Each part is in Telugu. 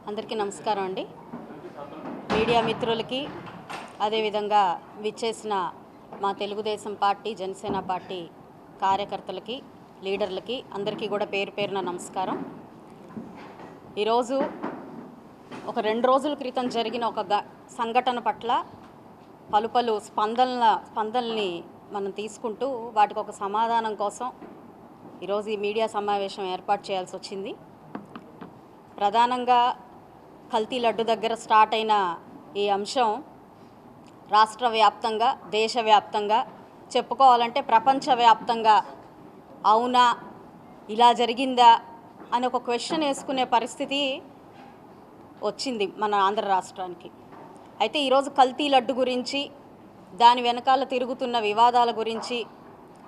అందరికీ నమస్కారం అండి. మీడియా మిత్రులకి, అదేవిధంగా విచ్చేసిన మా తెలుగుదేశం పార్టీ, జనసేన పార్టీ కార్యకర్తలకి, లీడర్లకి అందరికీ కూడా పేరు పేరున నమస్కారం. ఈరోజు ఒక 2 రోజుల క్రితం జరిగిన ఒక సంఘటన పట్ల పలు స్పందనల్ని మనం తీసుకుంటూ వాటికి ఒక సమాధానం కోసం ఈరోజు ఈ మీడియా సమావేశం ఏర్పాటు చేయాల్సి వచ్చింది. ప్రధానంగా కల్తీ లడ్డు దగ్గర స్టార్ట్ అయిన ఈ అంశం రాష్ట్ర వ్యాప్తంగా, దేశవ్యాప్తంగా, చెప్పుకోవాలంటే ప్రపంచవ్యాప్తంగా అవునా, ఇలా జరిగిందా అని ఒక క్వశ్చన్ వేసుకునే పరిస్థితి వచ్చింది మన ఆంధ్ర రాష్ట్రానికి. అయితే ఈరోజు కల్తీ లడ్డు గురించి, దాని వెనకాల తిరుగుతున్న వివాదాల గురించి,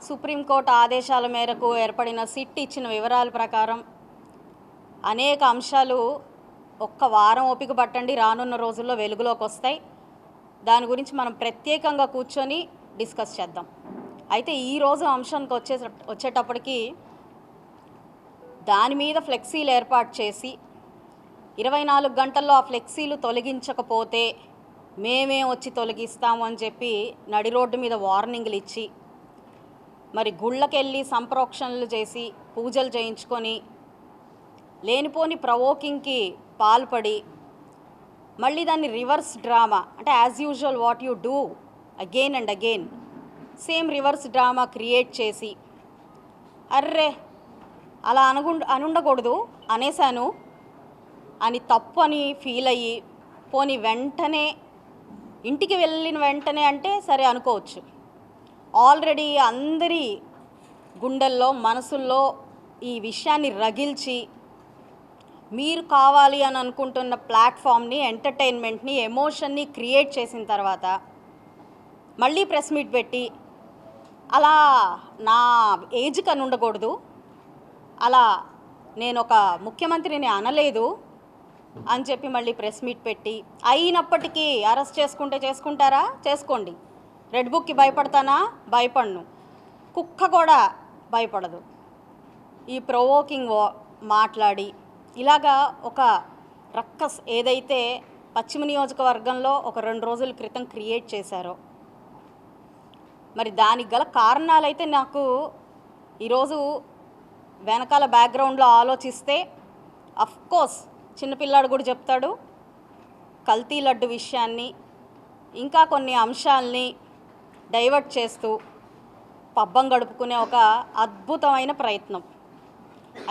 సుప్రీంకోర్టు ఆదేశాల మేరకు ఏర్పడిన సిట్ ఇచ్చిన వివరాల ప్రకారం అనేక అంశాలు ఒక్క వారం ఓపిక పట్టండి, రానున్న రోజుల్లో వెలుగులోకి వస్తాయి. దాని గురించి మనం ప్రత్యేకంగా కూర్చొని డిస్కస్ చేద్దాం. అయితే ఈరోజు అంశానికి వచ్చేటప్పటికి దాని మీద ఫ్లెక్సీలు ఏర్పాటు చేసి 24 గంటల్లో ఆ ఫ్లెక్సీలు తొలగించకపోతే మేమే వచ్చి తొలగిస్తాము అని చెప్పి నడి రోడ్డు మీద వార్నింగ్లు ఇచ్చి, మరి గుళ్ళకెళ్ళి సంప్రోక్షణలు చేసి పూజలు చేయించుకొని లేనిపోని ప్రవోకింగ్కి పాల్పడి మళ్ళీ దాన్ని రివర్స్ డ్రామా, అంటే as usual what you do again and again, same reverse drama create చేసి, అర్రే అలా అనుండకూడదు, అనేసాను అని తప్పు అని ఫీల్ అయ్యి, పోనీ వెంటనే ఇంటికి వెళ్ళిన వెంటనే అంటే సరే అనుకోవచ్చు, ఆల్రెడీ అందరి గుండెల్లో, మనసుల్లో ఈ విషయాన్ని రగిల్చి మీరు కావాలి అని అనుకుంటున్న ప్లాట్ఫామ్ని, ఎంటర్టైన్మెంట్ని, ఎమోషన్ని క్రియేట్ చేసిన తర్వాత మళ్ళీ ప్రెస్ మీట్ పెట్టి అలా నా ఏజ్ కని ఉండకూడదు, అలా నేను ఒక ముఖ్యమంత్రిని అనలేదు అని చెప్పి మళ్ళీ ప్రెస్ మీట్ పెట్టి, అయినప్పటికీ అరెస్ట్ చేసుకుంటారా, చేసుకోండి, రెడ్ బుక్కి భయపడతానా, భయపడను, కుక్క కూడా భయపడదు, ఈ ప్రొవోకింగ్ మాట్లాడి ఇలాగా ఒక రక్కస్ ఏదైతే పశ్చిమ నియోజకవర్గంలో ఒక 2 రోజుల క్రితం క్రియేట్ చేశారో, మరి దానికి గల కారణాలైతే నాకు ఈరోజు వెనకాల బ్యాక్గ్రౌండ్లో ఆలోచిస్తే అఫ్కోర్స్ చిన్నపిల్లాడు కూడా చెప్తాడు, కల్తీ లడ్డు విషయాన్ని ఇంకా కొన్ని అంశాలని డైవర్ట్ చేస్తూ పబ్బం గడుపుకునే ఒక అద్భుతమైన ప్రయత్నం.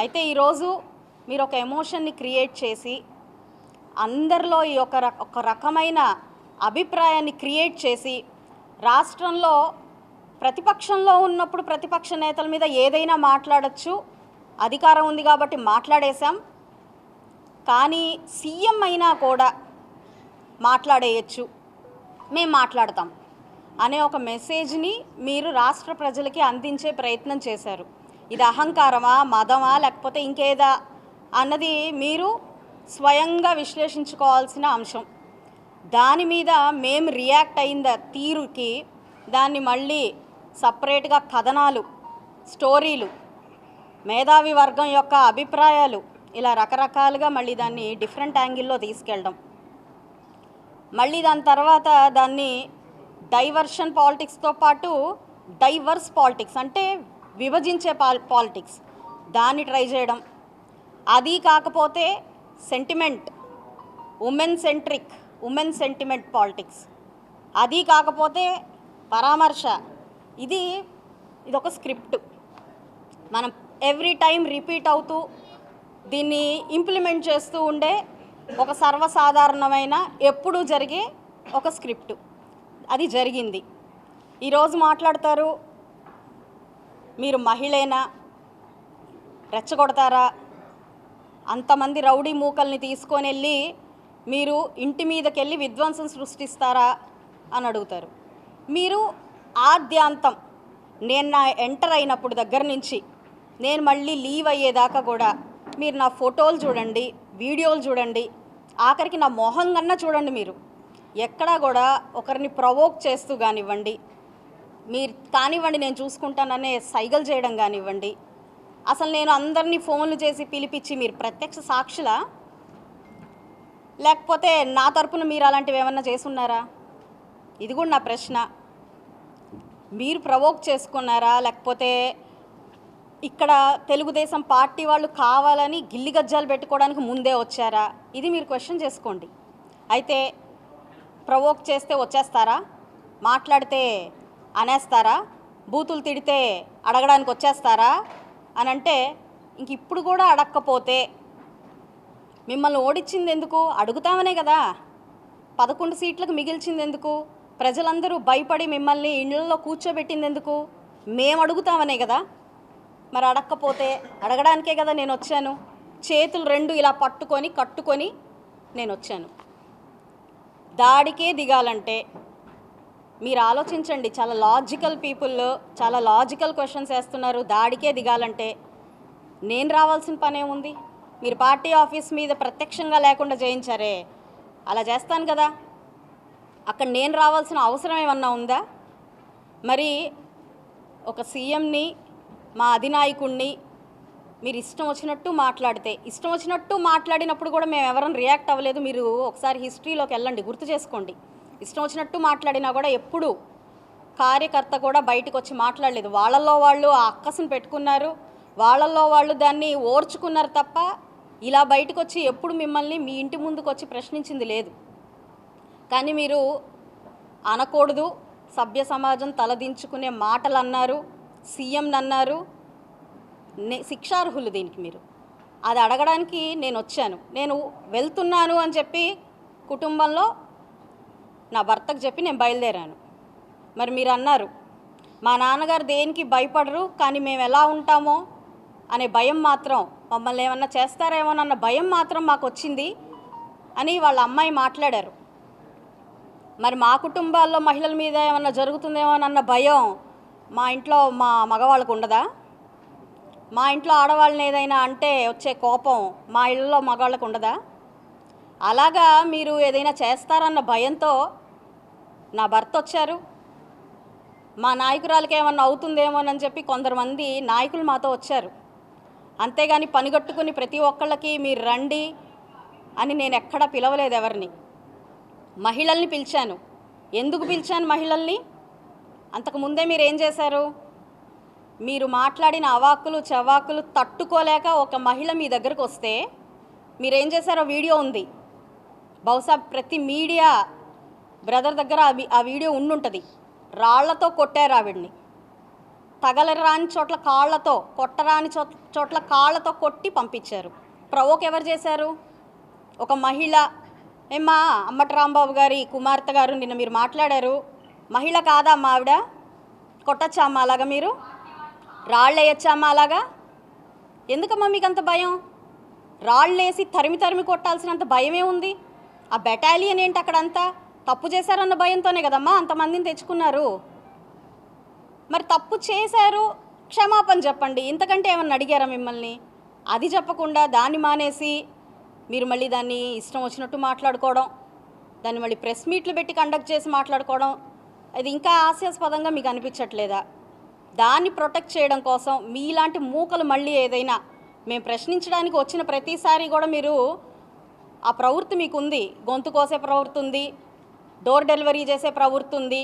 అయితే ఈరోజు మీరు ఒక ఎమోషన్ని క్రియేట్ చేసి అందరిలో ఈ ఒక రకమైన అభిప్రాయాన్ని క్రియేట్ చేసి, రాష్ట్రంలో ప్రతిపక్షంలో ఉన్నప్పుడు ప్రతిపక్ష నేతల మీద ఏదైనా మాట్లాడచ్చు, అధికారం ఉంది కాబట్టి మాట్లాడేశాం, కానీ సీఎం అయినా కూడా మాట్లాడేయచ్చు, మేము మాట్లాడతాం అనే ఒక మెసేజ్ని మీరు రాష్ట్ర ప్రజలకి అందించే ప్రయత్నం చేశారు. ఇది అహంకారమా, మదమా, లేకపోతే ఇంకేదా అన్నది మీరు స్వయంగా విశ్లేషించుకోవాల్సిన అంశం. దాని మీద మేము రియాక్ట్ అయిన తీరుకి దాన్ని మళ్ళీ సపరేట్గా కథనాలు, స్టోరీలు, మేధావి వర్గం యొక్క అభిప్రాయాలు, ఇలా రకరకాలుగా మళ్ళీ దాన్ని డిఫరెంట్ యాంగిల్లో తీసుకెళ్ళడం, మళ్ళీ దాని తర్వాత దాన్ని డైవర్షన్ పాలిటిక్స్తో పాటు డైవర్స్ పాలిటిక్స్ అంటే విభజించే పాలిటిక్స్ దాన్ని ట్రై చేయడం, అది కాకపోతే సెంటిమెంట్, ఉమెన్ సెంటిమెంట్ పాలిటిక్స్, అది కాకపోతే పరామర్శ, ఇది ఒక స్క్రిప్ట్ మనం ఎవ్రీ టైం రిపీట్ అవుతూ దీన్ని ఇంప్లిమెంట్ చేస్తూ ఉండే ఒక సర్వసాధారణమైన ఎప్పుడూ జరిగే ఒక స్క్రిప్ట్ అది జరిగింది. ఈరోజు మాట్లాడతారు, మీరు మహిళేనా, రెచ్చగొడతారా, అంతమంది రౌడీ మూకల్ని తీసుకొని వెళ్ళి మీరు ఇంటి మీదకి వెళ్ళి విధ్వంసం సృష్టిస్తారా అని అడుగుతారు. మీరు ఆద్యాంతం నేను నా ఎంటర్ అయినప్పుడు దగ్గర నుంచి నేను మళ్ళీ లీవ్ అయ్యేదాకా కూడా మీరు నా ఫోటోలు చూడండి, వీడియోలు చూడండి, ఆఖరికి నా మొహం కన్నా చూడండి. మీరు ఎక్కడా కూడా ఒకరిని ప్రవోక్ చేస్తూ కానివ్వండి, మీరు కానివ్వండి నేను చూసుకుంటాననే సైగలు చేయడం కానివ్వండి, అసలు నేను అందరినీ ఫోన్లు చేసి పిలిపించి మీరు ప్రత్యక్ష సాక్షులా, లేకపోతే నా తరపున మీరు అలాంటివి ఏమన్నా చేసున్నారా? ఇది కూడా నా ప్రశ్న. మీరు ప్రవోక్ చేసుకున్నారా, లేకపోతే ఇక్కడ తెలుగుదేశం పార్టీ వాళ్ళు కావాలని గిల్లి గజ్జాలు పెట్టుకోవడానికి ముందే వచ్చారా? ఇది మీరు క్వశ్చన్ చేసుకోండి. అయితే ప్రవోక్ చేస్తే వచ్చేస్తారా, మాట్లాడితే అనేస్తారా, బూతులు తిడితే అడగడానికి వచ్చేస్తారా అని అంటే ఇంక ఇప్పుడు కూడా అడగకపోతే మిమ్మల్ని ఓడించింది ఎందుకు? అడుగుతామనే కదా. 11 సీట్లకు మిగిల్చింది ఎందుకు? ప్రజలందరూ భయపడి మిమ్మల్ని ఇళ్లలో కూర్చోబెట్టింది ఎందుకు? మేము అడుగుతామనే కదా. మరి అడగకపోతే అడగడానికే కదా నేను వచ్చాను. చేతులు రెండు ఇలా పట్టుకొని కట్టుకొని నేను వచ్చాను. దాడికే దిగాలంటే మీరు ఆలోచించండి. చాలా లాజికల్ పీపుల్ చాలా లాజికల్ క్వశ్చన్స్ వేస్తున్నారు. దాడికే దిగాలంటే నేను రావాల్సిన పనే ఉంది. మీరు పార్టీ ఆఫీస్ మీద ప్రత్యక్షంగా లేకుండా చేయించారే, అలా చేస్తాను కదా. అక్కడ నేను రావాల్సిన అవసరం ఏమన్నా ఉందా? మరి ఒక సీఎంని, మా అధినాయకుడిని మీరు ఇష్టం వచ్చినట్టు మాట్లాడితే, ఇష్టం వచ్చినట్టు మాట్లాడినప్పుడు కూడా మేము ఎవరైనా రియాక్ట్ అవ్వలేదు. మీరు ఒకసారి హిస్టరీలోకి వెళ్ళండి, గుర్తు చేసుకోండి. ఇష్టం వచ్చినట్టు మాట్లాడినా కూడా ఎప్పుడు కార్యకర్త కూడా బయటకు వచ్చి మాట్లాడలేదు. వాళ్ళల్లో వాళ్ళు ఆ అక్కసును పెట్టుకున్నారు, వాళ్ళల్లో వాళ్ళు దాన్ని ఓర్చుకున్నారు తప్ప ఇలా బయటకు వచ్చి ఎప్పుడు మిమ్మల్ని మీ ఇంటి ముందుకు వచ్చి ప్రశ్నించింది లేదు. కానీ మీరు అనకూడదు, సభ్య సమాజం తలదించుకునే మాటలు అన్నారు, సీఎంని అన్నారు, శిక్షార్హులు దీనికి. మీరు అది అడగడానికి నేను వచ్చాను. నేను వెళ్తున్నాను అని చెప్పి కుటుంబంలో నా భర్తకు చెప్పి నేను బయలుదేరాను. మరి మీరు అన్నారు మా నాన్నగారు దేనికి భయపడరు, కానీ మేము ఎలా ఉంటామో అనే భయం మాత్రం, మమ్మల్ని ఏమన్నా చేస్తారేమోనన్న భయం మాత్రం మాకు వచ్చింది అని వాళ్ళ అమ్మాయి మాట్లాడారు. మరి మా కుటుంబాల్లో మహిళల మీద ఏమన్నా జరుగుతుందేమోనన్న భయం మా ఇంట్లో మా మగవాళ్ళకు ఉండదా? మా ఇంట్లో ఆడవాళ్ళని ఏదైనా అంటే వచ్చే కోపం మా ఇళ్ళలో మగవాళ్ళకు ఉండదా? అలాగా మీరు ఏదైనా చేస్తారన్న భయంతో నా భర్త వచ్చారు. మా నాయకురాలకి ఏమన్నా అవుతుందేమోనని చెప్పి కొందరుమంది నాయకులు మాతో వచ్చారు. అంతేగాని పనిగట్టుకుని ప్రతి ఒక్కళ్ళకి మీరు రండి అని నేను ఎక్కడా పిలవలేదు ఎవరిని. మహిళల్ని పిలిచాను. ఎందుకు పిలిచాను మహిళల్ని? అంతకుముందే మీరు ఏం చేశారు? మీరు మాట్లాడిన అవాక్కులు చవాకులు తట్టుకోలేక ఒక మహిళ మీ దగ్గరకు వస్తే మీరేం చేశారో వీడియో ఉంది. బహుశా ప్రతి మీడియా బ్రదర్ దగ్గర ఆ వీడియో ఉండుంటుంది. రాళ్లతో కొట్టారు ఆవిడ్ని, తగలరాని చోట్ల కాళ్లతో, కొట్టరాని చోట్ల కాళ్లతో కొట్టి పంపించారు. ప్రవోక్ ఎవరు చేశారు? ఒక మహిళ. ఏమ్మా అంబటి రాంబాబు గారి కుమార్తె గారు నిన్న మీరు మాట్లాడారు, మహిళ కాదా అమ్మా ఆవిడ? కొట్టచ్చా అమ్మ అలాగా? మీరు రాళ్ళు వేయచ్చా అమ్మ అలాగా? ఎందుకమ్మా మీకు అంత భయం? రాళ్ళు వేసి తరిమి తరిమి కొట్టాల్సినంత భయమే ఉంది? ఆ బెటాలియన్ ఏంటి అక్కడంతా? తప్పు చేశారన్న భయంతోనే కదమ్మా అంతమందిని తెచ్చుకున్నారు. మరి తప్పు చేశారు, క్షమాపణ చెప్పండి. ఇంతకంటే ఏమన్నా అడిగారా మిమ్మల్ని? అది చెప్పకుండా దాన్ని మానేసి మీరు మళ్ళీ దాన్ని ఇష్టం వచ్చినట్టు మాట్లాడుకోవడం, దాన్ని మళ్ళీ ప్రెస్ మీట్లు పెట్టి కండక్ట్ చేసి మాట్లాడుకోవడం, అది ఇంకా హాస్యాస్పదంగా మీకు అనిపించట్లేదా? దాన్ని ప్రొటెక్ట్ చేయడం కోసం మీలాంటి మూకలు మళ్ళీ ఏదైనా మేము ప్రశ్నించడానికి వచ్చిన ప్రతిసారి కూడా మీరు ఆ ప్రవృత్తి మీకు ఉంది. గొంతు కోసే ప్రవృత్తి ఉంది, డోర్ డెలివరీ చేసే ప్రవృత్తి ఉంది,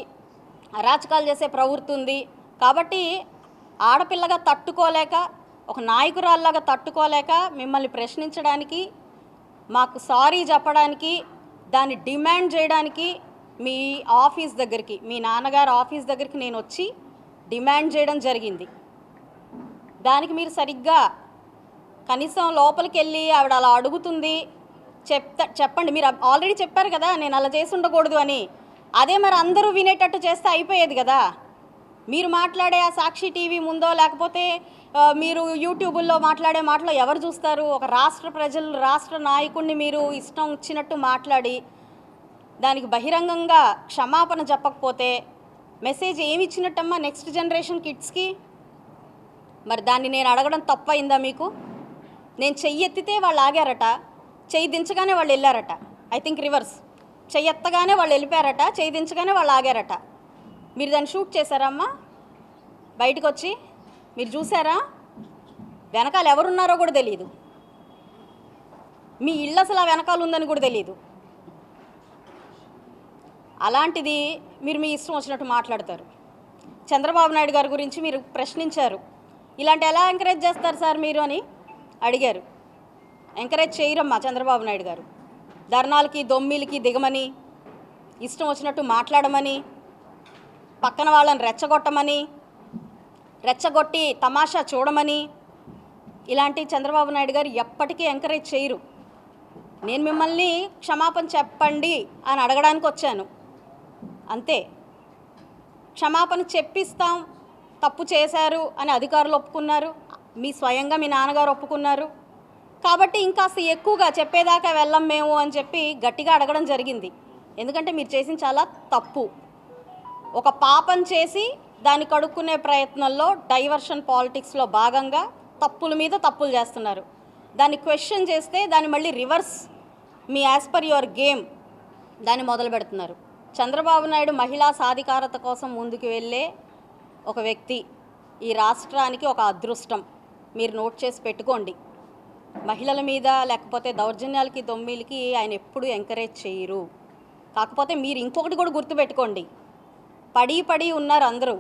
అరాచకాలు చేసే ప్రవృత్తి ఉంది. కాబట్టి ఆడపిల్లగా తట్టుకోలేక, ఒక నాయకురాల్లాగా తట్టుకోలేక మిమ్మల్ని ప్రశ్నించడానికి, మాకు సారీ చెప్పడానికి, దాన్ని డిమాండ్ చేయడానికి మీ ఆఫీస్ దగ్గరికి, మీ నాన్నగారు ఆఫీస్ దగ్గరికి నేను వచ్చి డిమాండ్ చేయడం జరిగింది. దానికి మీరు సరిగ్గా కనీసం లోపలికి వెళ్ళి ఆవిడ అలా అడుగుతుంది చెప్పండి. మీరు ఆల్రెడీ చెప్పారు కదా నేను అలా చేసి ఉండకూడదు అని. అదే మరి అందరూ వినేటట్టు చేస్తే అయిపోయేది కదా. మీరు మాట్లాడే ఆ సాక్షి టీవీ ముందో లేకపోతే మీరు యూట్యూబుల్లో మాట్లాడే మాటలో ఎవరు చూస్తారు? ఒక రాష్ట్ర ప్రజలు, రాష్ట్ర నాయకుడిని మీరు ఇష్టం వచ్చినట్టు మాట్లాడి దానికి బహిరంగంగా క్షమాపణ చెప్పకపోతే మెసేజ్ ఏమి ఇచ్చినట్టమ్మా నెక్స్ట్ జనరేషన్ కిడ్స్కి? మరి దాన్ని నేను అడగడం తప్పయిందా మీకు? నేను చెయ్యి ఎత్తితే వాళ్ళు ఆగారట, చెయ్యి దించగానే వాళ్ళు వెళ్ళారట. I think reverse. చెయ్యి ఎత్తగానే వాళ్ళు వెళ్ళిపోయారట, చెయ్యి దించగానే వాళ్ళు ఆగారట. మీరు దాన్ని షూట్ చేశారమ్మా? బయటకు వచ్చి మీరు చూసారా? వెనకాల ఎవరున్నారో కూడా తెలియదు. మీ ఇళ్ళు అసలు ఆ వెనకాల ఉందని కూడా తెలియదు. అలాంటిది మీరు మీ ఇష్టం వచ్చినట్టు మాట్లాడతారు. చంద్రబాబు నాయుడు గారి గురించి మీరు ప్రశ్నించారు. ఇలాంటి ఎలా ఎంకరేజ్ చేస్తారు సార్ మీరు అని అడిగారు. ఎంకరేజ్ చేయరమ్మా చంద్రబాబు నాయుడు గారు. ధర్నాలకి దొమ్మిలకి దిగమని, ఇష్టం వచ్చినట్టు మాట్లాడమని, పక్కన వాళ్ళని రెచ్చగొట్టి తమాషా చూడమని ఇలాంటి చంద్రబాబు నాయుడు గారు ఎప్పటికీ ఎంకరేజ్ చేయరు. నేను మిమ్మల్ని క్షమాపణ చెప్పండి అని అడగడానికి వచ్చాను అంతే. క్షమాపణ చెప్పిస్తాం, తప్పు చేశారు అని అధికారులు ఒప్పుకున్నారు, మీ స్వయంగా మీ నాన్నగారు ఒప్పుకున్నారు. కాబట్టి ఇంకాస్త ఎక్కువగా చెప్పేదాకా వెళ్ళం మేము అని చెప్పి గట్టిగా అడగడం జరిగింది. ఎందుకంటే మీరు చేసిన చాలా తప్పు. ఒక పాపం చేసి దాన్ని కడుక్కునే ప్రయత్నంలో డైవర్షన్ పాలిటిక్స్లో భాగంగా తప్పుల మీద తప్పులు చేస్తున్నారు. దాన్ని క్వశ్చన్ చేస్తే దాన్ని మళ్ళీ reverse me as per your game దాన్ని మొదలు పెడుతున్నారు. చంద్రబాబు నాయుడు మహిళా సాధికారత కోసం ముందుకు వెళ్ళే ఒక వ్యక్తి. ఈ రాష్ట్రానికి ఒక అదృష్టం. మీరు నోట్ చేసి పెట్టుకోండి. మహిళల మీద లేకపోతే దౌర్జన్యాలకి దొమ్మిలకి ఆయన ఎప్పుడూ ఎంకరేజ్ చేయరు. కాకపోతే మీరు ఇంకొకటి కూడా గుర్తుపెట్టుకోండి, పడి ఉన్నారు అందరూ.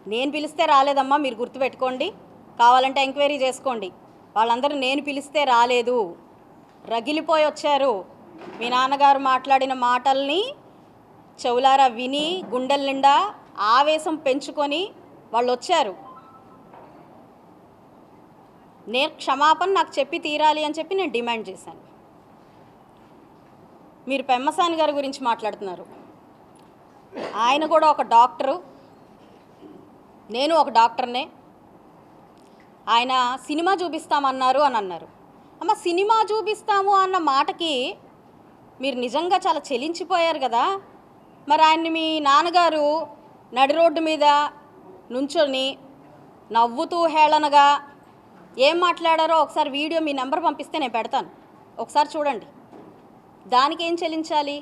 నేను పిలిస్తే రాలేదమ్మా, మీరు గుర్తుపెట్టుకోండి. కావాలంటే ఎంక్వైరీ చేసుకోండి. వాళ్ళందరూ నేను పిలిస్తే రాలేదు, రగిలిపోయి వచ్చారు. మీ నాన్నగారు మాట్లాడిన మాటల్ని చెవులారా విని గుండెల నిండా ఆవేశం పెంచుకొని వాళ్ళు వచ్చారు. నేను క్షమాపణ నాకు చెప్పి తీరాలి అని చెప్పి నేను డిమాండ్ చేశాను. మీరు పెమ్మసాని గారి గురించి మాట్లాడుతున్నారు. ఆయన కూడా ఒక డాక్టరు, నేను ఒక డాక్టర్నే. ఆయన సినిమా చూపిస్తామన్నారు అని అన్నారు. అమ్మ, సినిమా చూపిస్తాము అన్న మాటకి మీరు నిజంగా చాలా చెలించిపోయారు కదా. మరి ఆయన్ని మీ నాన్నగారు నడి రోడ్డు మీద నుంచొని నవ్వుతూ హేళనగా ఏం మాట్లాడారో ఒకసారి వీడియో మీ నెంబర్ పంపిస్తే నేను పెడతాను, ఒకసారి చూడండి. దానికి ఏం చెల్లించాలి?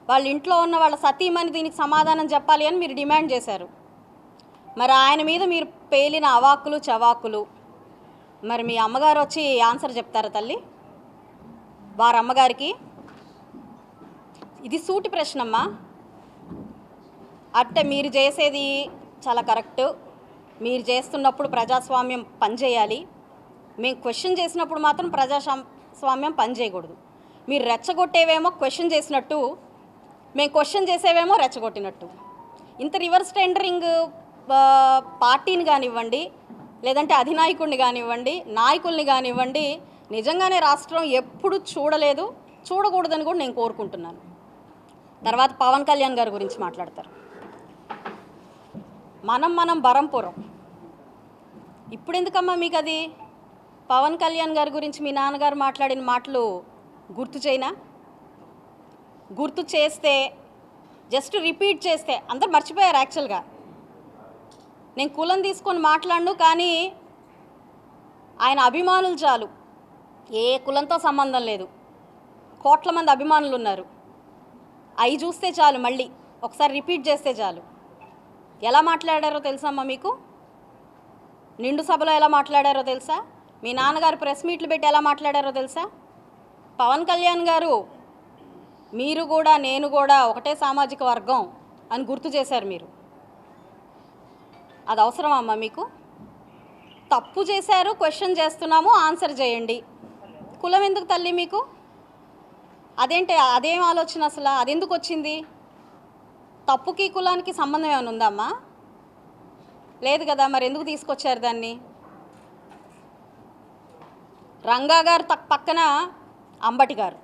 వాళ్ళ ఇంట్లో ఉన్న వాళ్ళ సతీమణి దీనికి సమాధానం చెప్పాలి అని మీరు డిమాండ్ చేశారు. మరి ఆయన మీద మీరు పేలిన అవాక్కులు చవాకులు, మరి మీ అమ్మగారు వచ్చి ఆన్సర్ చెప్తారా తల్లి వారి అమ్మగారికి? ఇది సూటి ప్రశ్నమ్మా. అంటే మీరు చేసేది చాలా కరెక్టు. మీరు చేస్తున్నప్పుడు ప్రజాస్వామ్యం పనిచేయాలి. మేము క్వశ్చన్ చేసినప్పుడు మాత్రం ప్రజాస్వామ్యం పనిచేయకూడదు. మీరు రెచ్చగొట్టేవేమో క్వశ్చన్ చేసినట్టు, మేము క్వశ్చన్ చేసేవేమో రెచ్చగొట్టినట్టు. ఇంత రివర్స్ టెండరింగ్ పార్టీని కానివ్వండి, లేదంటే అధినాయకుడిని కానివ్వండి, నాయకుల్ని కానివ్వండి, నిజంగానే రాష్ట్రం ఎప్పుడు చూడలేదు, చూడకూడదని కూడా నేను కోరుకుంటున్నాను. తర్వాత పవన్ కళ్యాణ్ గారి గురించి మాట్లాడతారు. మనం బరంపురం. ఇప్పుడు ఎందుకమ్మా మీకు అది? పవన్ కళ్యాణ్ గారి గురించి మీ నాన్నగారు మాట్లాడిన మాటలు గుర్తు చేయనా? గుర్తు చేస్తే, జస్ట్ రిపీట్ చేస్తే అందరు మర్చిపోయారు. యాక్చువల్గా నేను కులం తీసుకొని మాట్లాడను, కానీ ఆయన అభిమానులు చాలు, ఏ కులంతో సంబంధం లేదు, కోట్ల మంది అభిమానులు ఉన్నారు. అవి చూస్తే చాలు, మళ్ళీ ఒకసారి రిపీట్ చేస్తే చాలు. ఎలా మాట్లాడారో తెలుసమ్మా మీకు? నిండు సభలో ఎలా మాట్లాడారో తెలుసా? మీ నాన్నగారు ప్రెస్ మీట్లు పెట్టి ఎలా మాట్లాడారో తెలుసా? పవన్ కళ్యాణ్ గారు మీరు కూడా నేను కూడా ఒకటే సామాజిక వర్గం అని గుర్తు చేశారు మీరు. అది అవసరమా అమ్మా మీకు? తప్పు చేశారు, క్వశ్చన్ చేస్తున్నాము, ఆన్సర్ చేయండి. కులం ఎందుకు తల్లి మీకు? అదేంటి, అదేం ఆలోచన అసలు? అదెందుకు వచ్చింది? తప్పుకి కులానికి సంబంధం ఏమైనా ఉందమ్మా? లేదు కదా, మరి ఎందుకు తీసుకొచ్చారు దాన్ని? రంగా గారు పక్కన అంబటి గారు.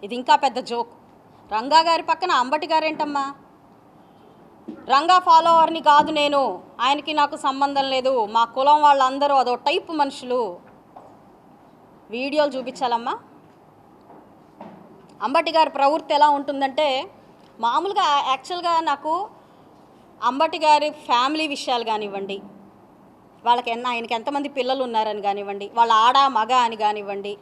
ఇది ఇంకా పెద్ద జోక్. రంగా గారి పక్కన అంబటి గారు ఏంటమ్మా? రంగా ఫాలోవర్ని కాదు నేను, ఆయనకి నాకు సంబంధం లేదు, మా కులం వాళ్ళందరూ అదో టైప్ మనుషులు. వీడియోలు చూపించాలమ్మా. అంబటి గారి ప్రవృత్తి ఎలా ఉంటుందంటే, మామూలుగా యాక్చువల్గా నాకు అంబటి గారి ఫ్యామిలీ విషయాలు కానివ్వండి, ఆయనకి ఎంతమంది పిల్లలు ఉన్నారని కానివ్వండి, వాళ్ళ ఆడ మగ అని కానివ్వండి,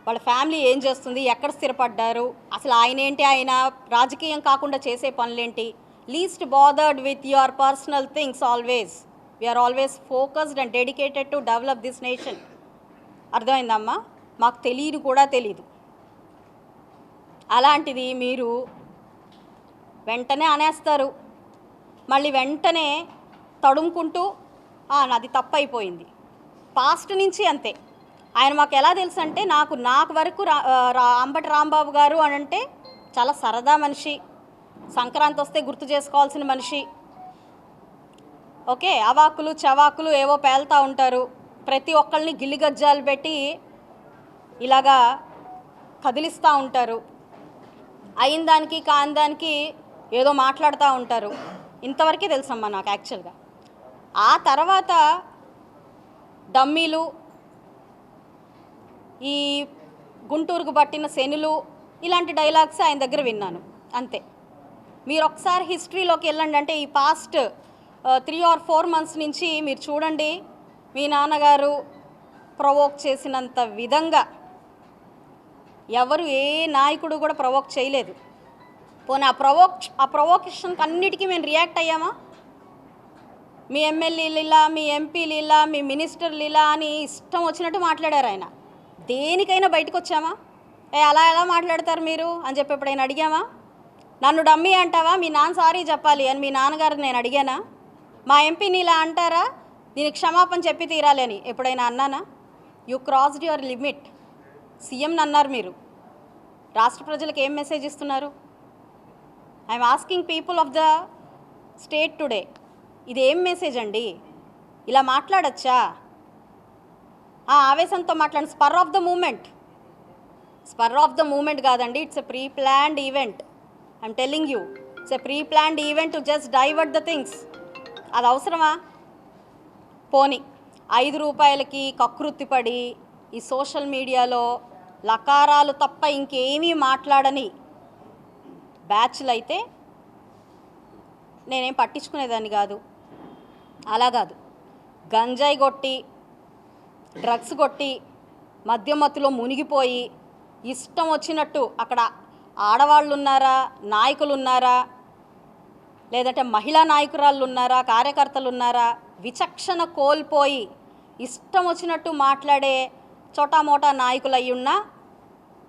వాళ్ళ ఫ్యామిలీ ఏం చేస్తుంది, ఎక్కడ స్థిరపడ్డారు, అసలు ఆయన ఏంటి, ఆయన రాజకీయం కాకుండా చేసే పనులేంటి, least bothered with your personal things always. We're always focused and dedicated to develop this nation. అర్థమైందమ్మా? మాకు తెలియదు కూడా తెలీదు. అలాంటిది మీరు వెంటనే అనేస్తారు, మళ్ళీ వెంటనే తడుముకుంటూ నాది తప్పైపోయింది. పాస్ట్ నుంచి అంతే. ఆయన మాకు ఎలా తెలుసు అంటే, నాకు వరకు అంబటి రాంబాబు గారు అని అంటే చాలా సరదా మనిషి, సంక్రాంతి వస్తే గుర్తు చేసుకోవాల్సిన మనిషి. ఓకే, అవాకులు చవాకులు ఏవో పేలుతూ ఉంటారు, ప్రతి ఒక్కళ్ళని గిల్లిగజ్జాలు పెట్టి ఇలాగా కదిలిస్తూ ఉంటారు, అయిన దానికి కాని దానికి ఏదో మాట్లాడుతూ ఉంటారు. ఇంతవరకే తెలుసమ్మా నాకు యాక్చువల్గా. ఆ తర్వాత డమ్మీలు, ఈ గుంటూరుకు పట్టిన శనులు, ఇలాంటి డైలాగ్స్ ఆయన దగ్గర విన్నాను అంతే. మీరు ఒకసారి హిస్టరీలోకి వెళ్ళండి, అంటే ఈ పాస్ట్ 3 or 4 months నుంచి మీరు చూడండి, మీ నాన్నగారు ప్రొవోక్ చేసినంత విధంగా ఎవరు ఏ నాయకుడు కూడా ప్రొవోక్ చేయలేదు. పోనీ ఆ ప్రొవోకేషన్కి అన్నిటికీ మేము రియాక్ట్ అయ్యామా? మీ ఎమ్మెల్యేలు ఇలా, మీ ఎంపీలు ఇలా, మీ మినిస్టర్లు ఇలా అని ఇష్టం వచ్చినట్టు మాట్లాడారు. ఆయన దేనికైనా బయటకు వచ్చామా? అలా ఎలా మాట్లాడతారు మీరు అని చెప్పి ఎప్పుడైనా అడిగామా? నన్ను డమ్మీ అంటావా, మీ నాన్న సారీ చెప్పాలి అని మీ నాన్నగారు నేను అడిగానా? మా ఎంపీని ఇలా అంటారా, దీనికి క్షమాపణ చెప్పి తీరాలి అని ఎప్పుడైనా అన్నానా? You crossed your limit. సీఎంని అన్నారు మీరు, రాష్ట్ర ప్రజలకు ఏం మెసేజ్ ఇస్తున్నారు? I'm asking people of the state today, ఇది ఏం మెసేజ్ అండి? ఇలా మాట్లాడచ్చా? ఆవేశంతో మాట్లాడండి. స్పర్ ఆఫ్ ద మూమెంట్ కాదండి, it's a pre planned event. I'm telling you, it's a pre planned event to just divert the things. అది అవసరమా? పోనీ 5 రూపాయలకి కకృత్తిపడి ఈ సోషల్ మీడియాలో లకారాలు తప్ప ఇంకేమీ మాట్లాడని బ్యాచ్లు అయితే నేనేం పట్టించుకునేదాన్ని కాదు. అలా కాదు, గంజాయి కొట్టి, డ్రగ్స్ కొట్టి, మద్యమత్తులో మునిగిపోయి ఇష్టం వచ్చినట్టు అక్కడ ఆడవాళ్ళు ఉన్నారా, నాయకులు ఉన్నారా, లేదంటే మహిళా నాయకురాళ్ళు ఉన్నారా, కార్యకర్తలు ఉన్నారా, విచక్షణ కోల్పోయి ఇష్టం వచ్చినట్టు మాట్లాడే చోటామోటా నాయకులు అయ్యున్నా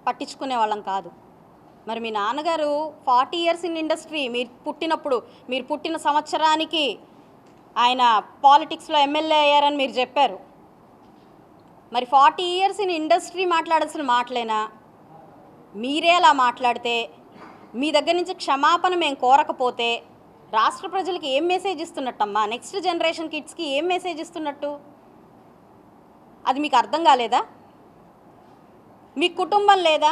పట్టించుకునే వాళ్ళం కాదు. మరి మీ నాన్నగారు 40 years ఇన్ ఇండస్ట్రీ, మీరు పుట్టిన సంవత్సరానికి ఆయన పాలిటిక్స్లో ఎమ్మెల్యే అయ్యారని మీరు చెప్పారు. మరి 40 years ఇన్ ఇండస్ట్రీ మాట్లాడాల్సిన మాటలేనా? మీరే అలా మాట్లాడితే, మీ దగ్గర నుంచి క్షమాపణ మేము కోరకపోతే రాష్ట్ర ప్రజలకి ఏం మెసేజ్ ఇస్తున్నట్టమ్మా? నెక్స్ట్ జనరేషన్ కిడ్స్కి ఏం మెసేజ్ ఇస్తున్నట్టు? అది మీకు అర్థం కాలేదా? మీ కుటుంబం లేదా?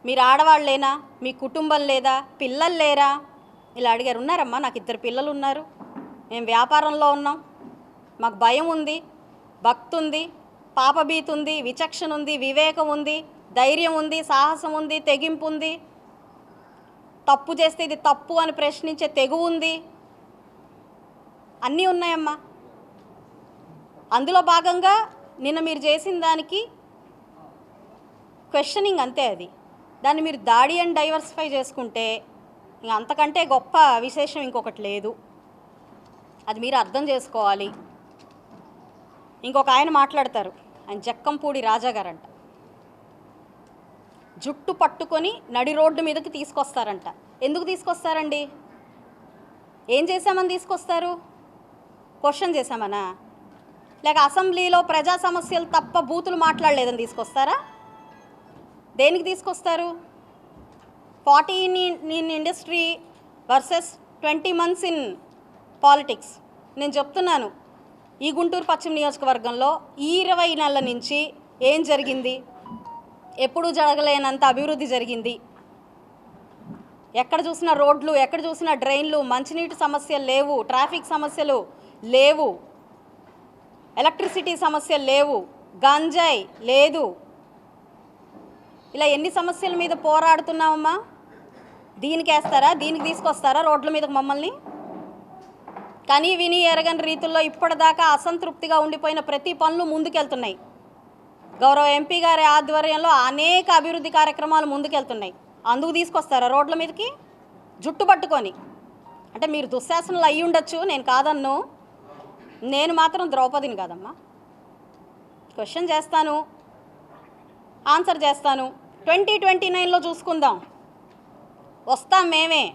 మీరు ఆడవాళ్ళేనా? మీ కుటుంబం లేదా? పిల్లలు లేరా? ఇలా అడిగారు. ఉన్నారమ్మా, నాకు 2 పిల్లలు ఉన్నారు, మేము వ్యాపారంలో ఉన్నాం, మాకు భయం ఉంది, భక్తి ఉంది, పాపభీతి ఉంది, విచక్షణ ఉంది, వివేకం ఉంది, ధైర్యం ఉంది, సాహసం ఉంది, తెగింపు ఉంది, తప్పు చేస్తే ఇది తప్పు అని ప్రశ్నించే తెగువ ఉంది, అన్నీ ఉన్నాయమ్మా. అందులో భాగంగా నిన్న మీరు చేసిన దానికి క్వశ్చనింగ్ అంతే. దాన్ని మీరు దాడి అండ్ డైవర్సిఫై చేసుకుంటే ఇంక అంతకంటే గొప్ప విశేషం ఇంకొకటి లేదు. అది మీరు అర్థం చేసుకోవాలి. ఇంకొక ఆయన మాట్లాడతారు, ఆయన జక్కంపూడి రాజా గారంట, జుట్టు పట్టుకొని నడి రోడ్డు మీదకి తీసుకొస్తారంట. ఎందుకు తీసుకొస్తారండి? ఏం చేశామని తీసుకొస్తారు? క్వశ్చన్ చేశామనా? లేక అసెంబ్లీలో ప్రజా సమస్యలు తప్ప బూతులు మాట్లాడలేదని తీసుకొస్తారా? దేనికి తీసుకొస్తారు? 40 in industry versus 20 months in politics. నేను చెప్తున్నాను, ఈ గుంటూరు పశ్చిమ నియోజకవర్గంలో ఈ 20 నెలల నుంచి ఏం జరిగింది? ఎప్పుడూ జరగలేనంత అభివృద్ధి జరిగింది. ఎక్కడ చూసినా రోడ్లు, ఎక్కడ చూసినా డ్రైన్లు, మంచినీటి సమస్యలు లేవు, ట్రాఫిక్ సమస్యలు లేవు, ఎలక్ట్రిసిటీ సమస్యలు లేవు, గంజాయి లేదు. ఇలా ఎన్ని సమస్యల మీద పోరాడుతున్నామమ్మా? దీనికి వేస్తారా? దీనికి తీసుకొస్తారా రోడ్ల మీదకి మమ్మల్ని? కానీ విని ఎరగని రీతుల్లో ఇప్పటిదాకా అసంతృప్తిగా ఉండిపోయిన ప్రతి పనులు ముందుకెళ్తున్నాయి. గౌరవ ఎంపీ గారి ఆధ్వర్యంలో అనేక అభివృద్ధి కార్యక్రమాలు ముందుకెళ్తున్నాయి. అందుకు తీసుకొస్తారా రోడ్ల మీదకి జుట్టు పట్టుకొని? అంటే మీరు దుశ్శాసనలు అయ్యి ఉండొచ్చు, నేను కాదన్ను. నేను మాత్రం ద్రౌపదిని కాదమ్మా. క్వశ్చన్ చేస్తాను, ఆన్సర్ చేస్తాను. 2029లో చూసుకుందాం. వస్తాం మేమే.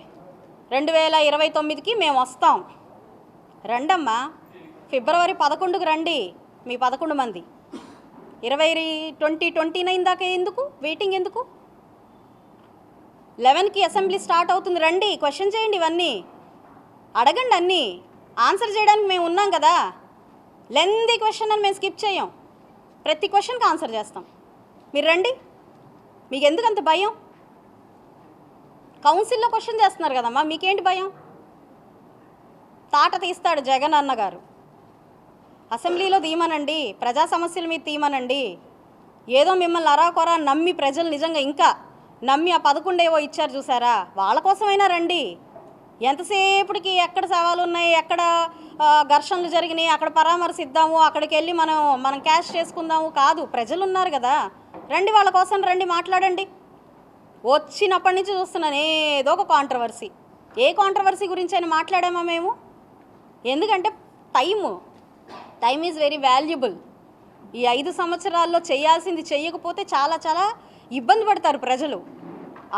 2029కి మేము వస్తాం. రండమ్మా. ఫిబ్రవరి 11కు రండి. మీ 11 మంది 2029 దాకా ఎందుకు వెయిటింగ్? ఎందుకు? 11కి అసెంబ్లీ స్టార్ట్ అవుతుంది. రండి, క్వశ్చన్ చేయండి, ఇవన్నీ అడగండి. అన్నీ ఆన్సర్ చేయడానికి మేము ఉన్నాం కదా. లెందీ క్వశ్చన్ అని మేము స్కిప్ చేయం. ప్రతి క్వశ్చన్కి ఆన్సర్ చేస్తాం. మీరు రండి. మీకు ఎందుకు అంత భయం? కౌన్సిల్లో క్వశ్చన్ చేస్తున్నారు కదమ్మా, మీకేంటి భయం? తాట తీస్తాడు జగన్ అన్నగారు. అసెంబ్లీలో తీయమనండి, ప్రజా సమస్యల మీద తీయమనండి. ఏదో మిమ్మల్ని అరాకొరా నమ్మి ప్రజలు నిజంగా ఇంకా నమ్మి ఆ 11 ఏవో ఇచ్చారు చూసారా, వాళ్ళ కోసమైనా రండి. ఎంతసేపటికి ఎక్కడ సవాలు ఉన్నాయి, ఎక్కడ ఘర్షణలు జరిగినాయి, అక్కడ పరామర్శిద్దాము, అక్కడికి వెళ్ళి మనం క్యాష్ చేసుకుందాము కాదు. ప్రజలు ఉన్నారు కదా, రండి, వాళ్ళ కోసం రండి, మాట్లాడండి. వచ్చినప్పటి నుంచి చూస్తున్నాను ఏదో ఒక కాంట్రవర్సీ. ఏ కాంట్రవర్సీ గురించి అయినా మాట్లాడామా మేము? ఎందుకంటే టైం ఈజ్ వెరీ వాల్యుబుల్. ఈ 5 సంవత్సరాల్లో చేయాల్సింది చెయ్యకపోతే చాలా చాలా ఇబ్బంది పడతారు ప్రజలు.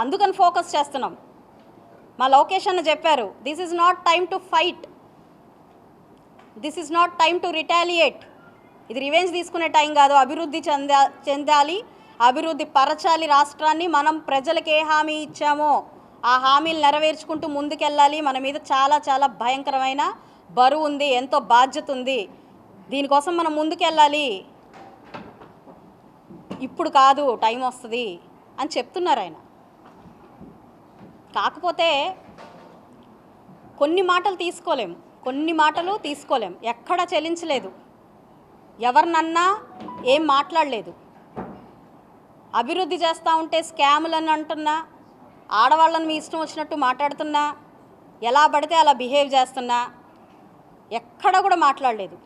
అందుకని ఫోకస్ చేస్తున్నాం. మా లోకేష్ అన్న చెప్పారు, this is not time to fight, this is not time to retaliate. ఇది రివెంజ్ తీసుకునే టైం కాదు. అభివృద్ధి చెందాలి, అభివృద్ధి పరచాలి రాష్ట్రాన్ని. మనం ప్రజలకు ఏ హామీ ఇచ్చామో ఆ హామీలు నెరవేర్చుకుంటూ ముందుకెళ్ళాలి. మన మీద చాలా చాలా భయంకరమైన బరువు ఉంది, ఎంతో బాధ్యత ఉంది. దీనికోసం మనం ముందుకెళ్ళాలి. ఇప్పుడు కాదు, టైం వస్తుంది అని చెప్తున్నారు ఆయన. కాకపోతే కొన్ని మాటలు తీసుకోలేం. ఎక్కడ చెల్లించలేదు, ఎవరినన్నా ఏం మాట్లాడలేదు. అభివృద్ధి చేస్తూ ఉంటే స్కాములని అంటున్నా, ఆడవాళ్ళని మీ ఇష్టం వచ్చినట్టు మాట్లాడుతున్నా, ఎలా పడితే అలా బిహేవ్ చేస్తున్నా, ఎక్కడ కూడా మాట్లాడలేదు.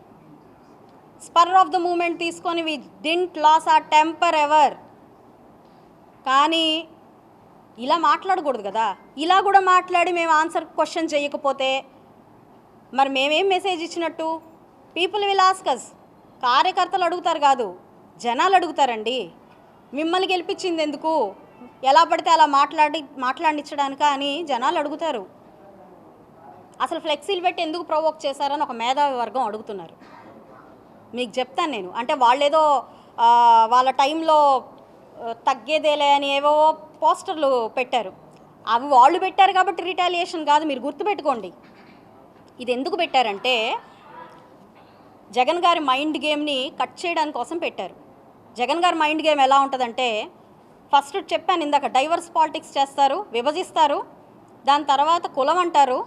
స్పర్ ఆఫ్ ద మూమెంట్ తీసుకొని వి డింట్ లాస్ ఆ టెంపర్ ఎవర్. కానీ ఇలా మాట్లాడకూడదు కదా. ఇలా కూడా మాట్లాడి మేము ఆన్సర్ క్వశ్చన్ చేయకపోతే మరి మేమేం మెసేజ్ ఇచ్చినట్టు? People will ask us. కార్యకర్తలు అడుగుతారు కాదు, జనాలు అడుగుతారండి. మిమ్మల్ని గెలిపించింది ఎందుకు, ఎలా పడితే అలా మాట్లాడించడానిక అని జనాలు అడుగుతారు. అసలు ఫ్లెక్సీలు పెట్టి ఎందుకు ప్రొవోక్ చేశారని ఒక మేధావి వర్గం అడుగుతున్నారు. మీకు చెప్తాను నేను. అంటే వాళ్ళేదో వాళ్ళ టైంలో తగ్గేదేలే అని ఏవో పోస్టర్లు పెట్టారు. అవి వాళ్ళు పెట్టారు కాబట్టి రిటాలియేషన్ కాదు. మీరు గుర్తుపెట్టుకోండి. ఇది ఎందుకు పెట్టారంటే జగన్ గారి మైండ్ గేమ్ని కట్ చేయడానికి కోసం పెట్టారు. జగన్ గారి మైండ్ గేమ్ ఎలా ఉంటుందంటే, ఫస్ట్ చెప్పాను ఇందాక, డైవర్స్ పాలిటిక్స్ చేస్తారు, విభజిస్తారు. దాని తర్వాత కులం అంటారు,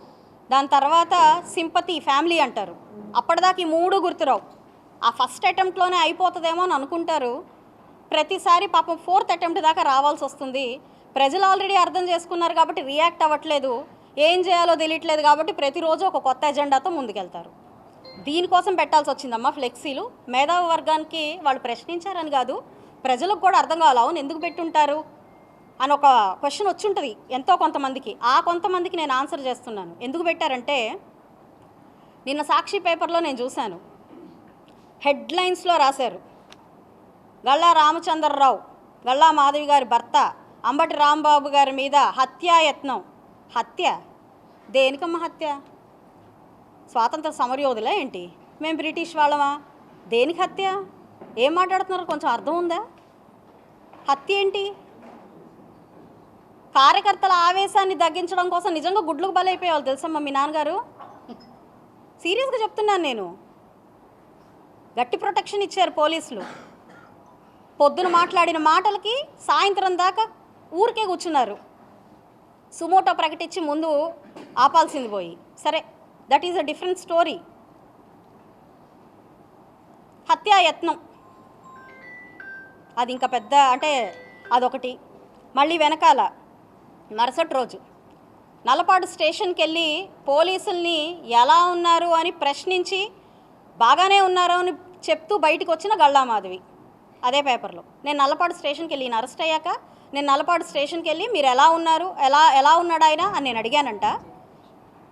దాని తర్వాత సింపతి, ఫ్యామిలీ అంటారు. అప్పటిదాకా ఈ 3 గుర్తురావు. ఆ ఫస్ట్ అటెంప్ట్లోనే అయిపోతుందేమో అని అనుకుంటారు. ప్రతిసారి పాపం 4th అటెంప్ట్ దాకా రావాల్సి వస్తుంది. ప్రజలు ఆల్రెడీ అర్థం చేసుకున్నారు కాబట్టి రియాక్ట్ అవ్వట్లేదు, ఏం చేయాలో తెలియట్లేదు కాబట్టి ప్రతిరోజు ఒక కొత్త ఎజెండాతో ముందుకెళ్తారు. దీనికోసం పెట్టాల్సి వచ్చిందమ్మా ఫ్లెక్సీలు. మేధావి వర్గానికి వాళ్ళు ప్రశ్నించారని కాదు, ప్రజలకు కూడా అర్థం కావాలి, అవును ఎందుకు పెట్టుంటారు అని ఒక క్వశ్చన్ వచ్చి ఉంటుంది ఎంతో కొంతమందికి. ఆ కొంతమందికి నేను ఆన్సర్ చేస్తున్నాను. ఎందుకు పెట్టారంటే, నిన్న సాక్షి పేపర్లో నేను చూశాను, హెడ్లైన్స్లో రాశారు, గల్లా రామచంద్రరావు, గల్లా మాధవి గారి భర్త అంబటి రాంబాబు గారి మీద హత్యాయత్నం. హత్య దేనికమ్మ హత్య? స్వాతంత్ర సమరయోధులా ఏంటి? మేము బ్రిటిష్ వాళ్ళమా? దేనికి హత్య? ఏం మాట్లాడుతున్నారు? కొంచెం అర్థం ఉందా? హత్య ఏంటి? కార్యకర్తల ఆవేశాన్ని తగ్గించడం కోసం నిజంగా గుడ్లకు బలైపోయేవాళ్ళు తెలుసమ్మా మీ నాన్నగారు. సీరియస్గా చెప్తున్నాను నేను. గట్టి ప్రొటెక్షన్ ఇచ్చారు పోలీసులు. పొద్దున మాట్లాడిన మాటలకి సాయంత్రం దాకా ఊరికే కూర్చున్నారు. సుమోటో ప్రకటించి ముందు ఆపాల్సింది పోయి. సరే, that is a different story. హత్యాయత్నం అది ఇంకా పెద్ద, అంటే అదొకటి. మళ్ళీ వెనకాల మరుసటి రోజు నల్లపాడు స్టేషన్కి వెళ్ళి పోలీసుల్ని ఎలా ఉన్నారు అని ప్రశ్నించి బాగానే ఉన్నారు అని చెప్తూ బయటకు వచ్చిన గళ్ళామాధవి అదే పేపర్లో. నేను నల్లపాడు స్టేషన్కి వెళ్ళి అరెస్ట్ అయ్యాక నేను నల్లపాడు స్టేషన్కి వెళ్ళి మీరు ఎలా ఉన్నారు, ఎలా ఉన్నాడు ఆయన అని నేను అడిగానంట.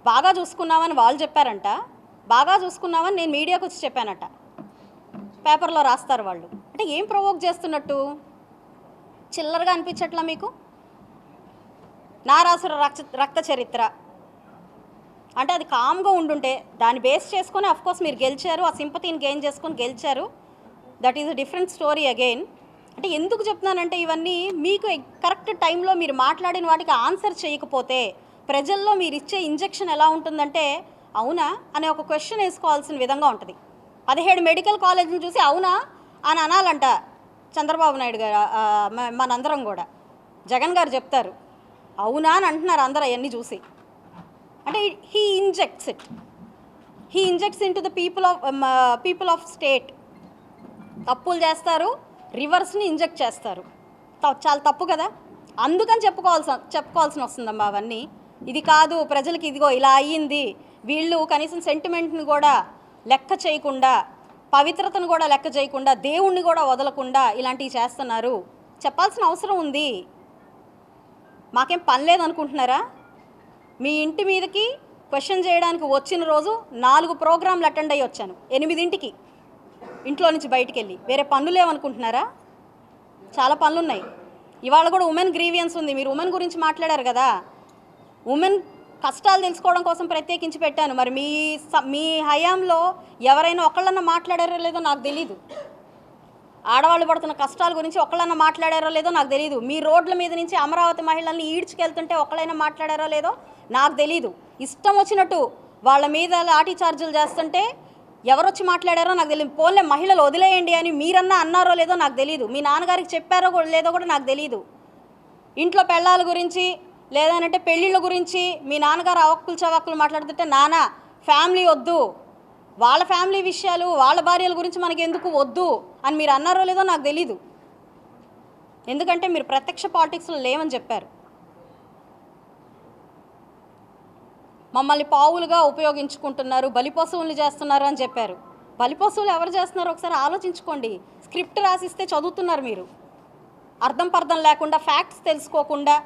బాగా చూసుకున్నామని వాళ్ళు చెప్పారంట. బాగా చూసుకున్నామని నేను మీడియాకు వచ్చి చెప్పానట. పేపర్లో రాస్తారు వాళ్ళు. అంటే ఏం ప్రొవోక్ చేస్తున్నట్టు? చిల్లరగా అనిపించట్లా మీకు? నారాసుర రక్త చరిత్ర అంటే అది కామ్గా ఉండుంటే దాన్ని బేస్ చేసుకొని అఫ్కోర్స్ మీరు గెలిచారు, ఆ సింపతిని గెయిన్ చేసుకొని గెలిచారు. That is a different story again. అంటే ఎందుకు చెప్తున్నానంటే ఇవన్నీ మీకు కరెక్ట్ టైంలో మీరు మాట్లాడిన వాటికి ఆన్సర్ చేయకపోతే ప్రజల్లో మీరు ఇచ్చే ఇంజెక్షన్ ఎలా ఉంటుందంటే అవునా అనే ఒక క్వశ్చన్ వేసుకోవాల్సిన విధంగా ఉంటుంది. 17 మెడికల్ కాలేజ్ని చూసి అవునా అని అనాలంట చంద్రబాబు నాయుడు గారు, మనందరం కూడా. జగన్ గారు చెప్తారు అవునా అని అంటున్నారు అందరూ అవన్నీ చూసి. అంటే he injects into the people of state. తప్పులు చేస్తారు, రివర్స్ని ఇంజెక్ట్ చేస్తారు. చాలా తప్పు కదా. అందుకని చెప్పుకోవాల్సిన వస్తుందమ్మా అవన్నీ. ఇది కాదు ప్రజలకి, ఇదిగో ఇలా అయ్యింది, వీళ్ళు కనీసం సెంటిమెంట్ని కూడా లెక్క చేయకుండా, పవిత్రతను కూడా లెక్క చేయకుండా, దేవుణ్ణి కూడా వదలకుండా ఇలాంటివి చేస్తున్నారు. చెప్పాల్సిన అవసరం ఉంది. మాకేం పని లేదనుకుంటున్నారా? మీ ఇంటి మీదకి క్వశ్చన్ చేయడానికి వచ్చిన రోజు 4 ప్రోగ్రాంలు అటెండ్ అయ్యి వచ్చాను. 8ంటికి ఇంట్లో నుంచి బయటికి వెళ్ళి. వేరే పనులు లేవనుకుంటున్నారా? చాలా పనులు ఉన్నాయి. ఇవాళ కూడా ఉమెన్ గ్రీవియన్స్ ఉంది. మీరు ఉమెన్ గురించి మాట్లాడారు కదా, ఉమెన్ కష్టాలు తెలుసుకోవడం కోసం ప్రత్యేకించి పెట్టాను. మరి మీ హయాంలో ఎవరైనా ఒకళ్ళన్నా మాట్లాడారో లేదో నాకు తెలీదు. ఆడవాళ్ళు పడుతున్న కష్టాల గురించి ఒకళ్ళన్నా మాట్లాడారో లేదో నాకు తెలీదు. మీ రోడ్ల మీద నుంచి అమరావతి మహిళల్ని ఈడ్చుకెళ్తుంటే ఒకళ్ళైనా మాట్లాడారో లేదో నాకు తెలీదు. ఇష్టం వచ్చినట్టు వాళ్ళ మీద లాఠీ చార్జీలు చేస్తుంటే ఎవరొచ్చి మాట్లాడారో నాకు తెలియదు. పోన్లే మహిళలు వదిలేయండి అని మీరన్నా అన్నారో లేదో నాకు తెలీదు. మీ నాన్నగారికి చెప్పారో లేదో కూడా నాకు తెలీదు. ఇంట్లో పెళ్ళాల గురించి లేదనంటే పెళ్ళిళ్ళ గురించి మీ నాన్నగారు అవక్కులు చవక్కులు మాట్లాడుతుంటే నాన్న ఫ్యామిలీ వద్దు, వాళ్ళ ఫ్యామిలీ విషయాలు వాళ్ళ భార్యల గురించి మనకి ఎందుకు వద్దు అని మీరు అన్నారో లేదో నాకు తెలీదు. ఎందుకంటే మీరు ప్రత్యక్ష పాలిటిక్స్లో లేవని చెప్పారు. మమ్మల్ని పావులుగా ఉపయోగించుకుంటున్నారు, బలిపశువులు చేస్తున్నారు అని చెప్పారు. బలిపశువులు ఎవరు చేస్తున్నారో ఒకసారి ఆలోచించుకోండి. స్క్రిప్ట్ రాసిస్తే చదువుతున్నారు మీరు, అర్థం పర్థం లేకుండా, ఫ్యాక్ట్స్ తెలుసుకోకుండా.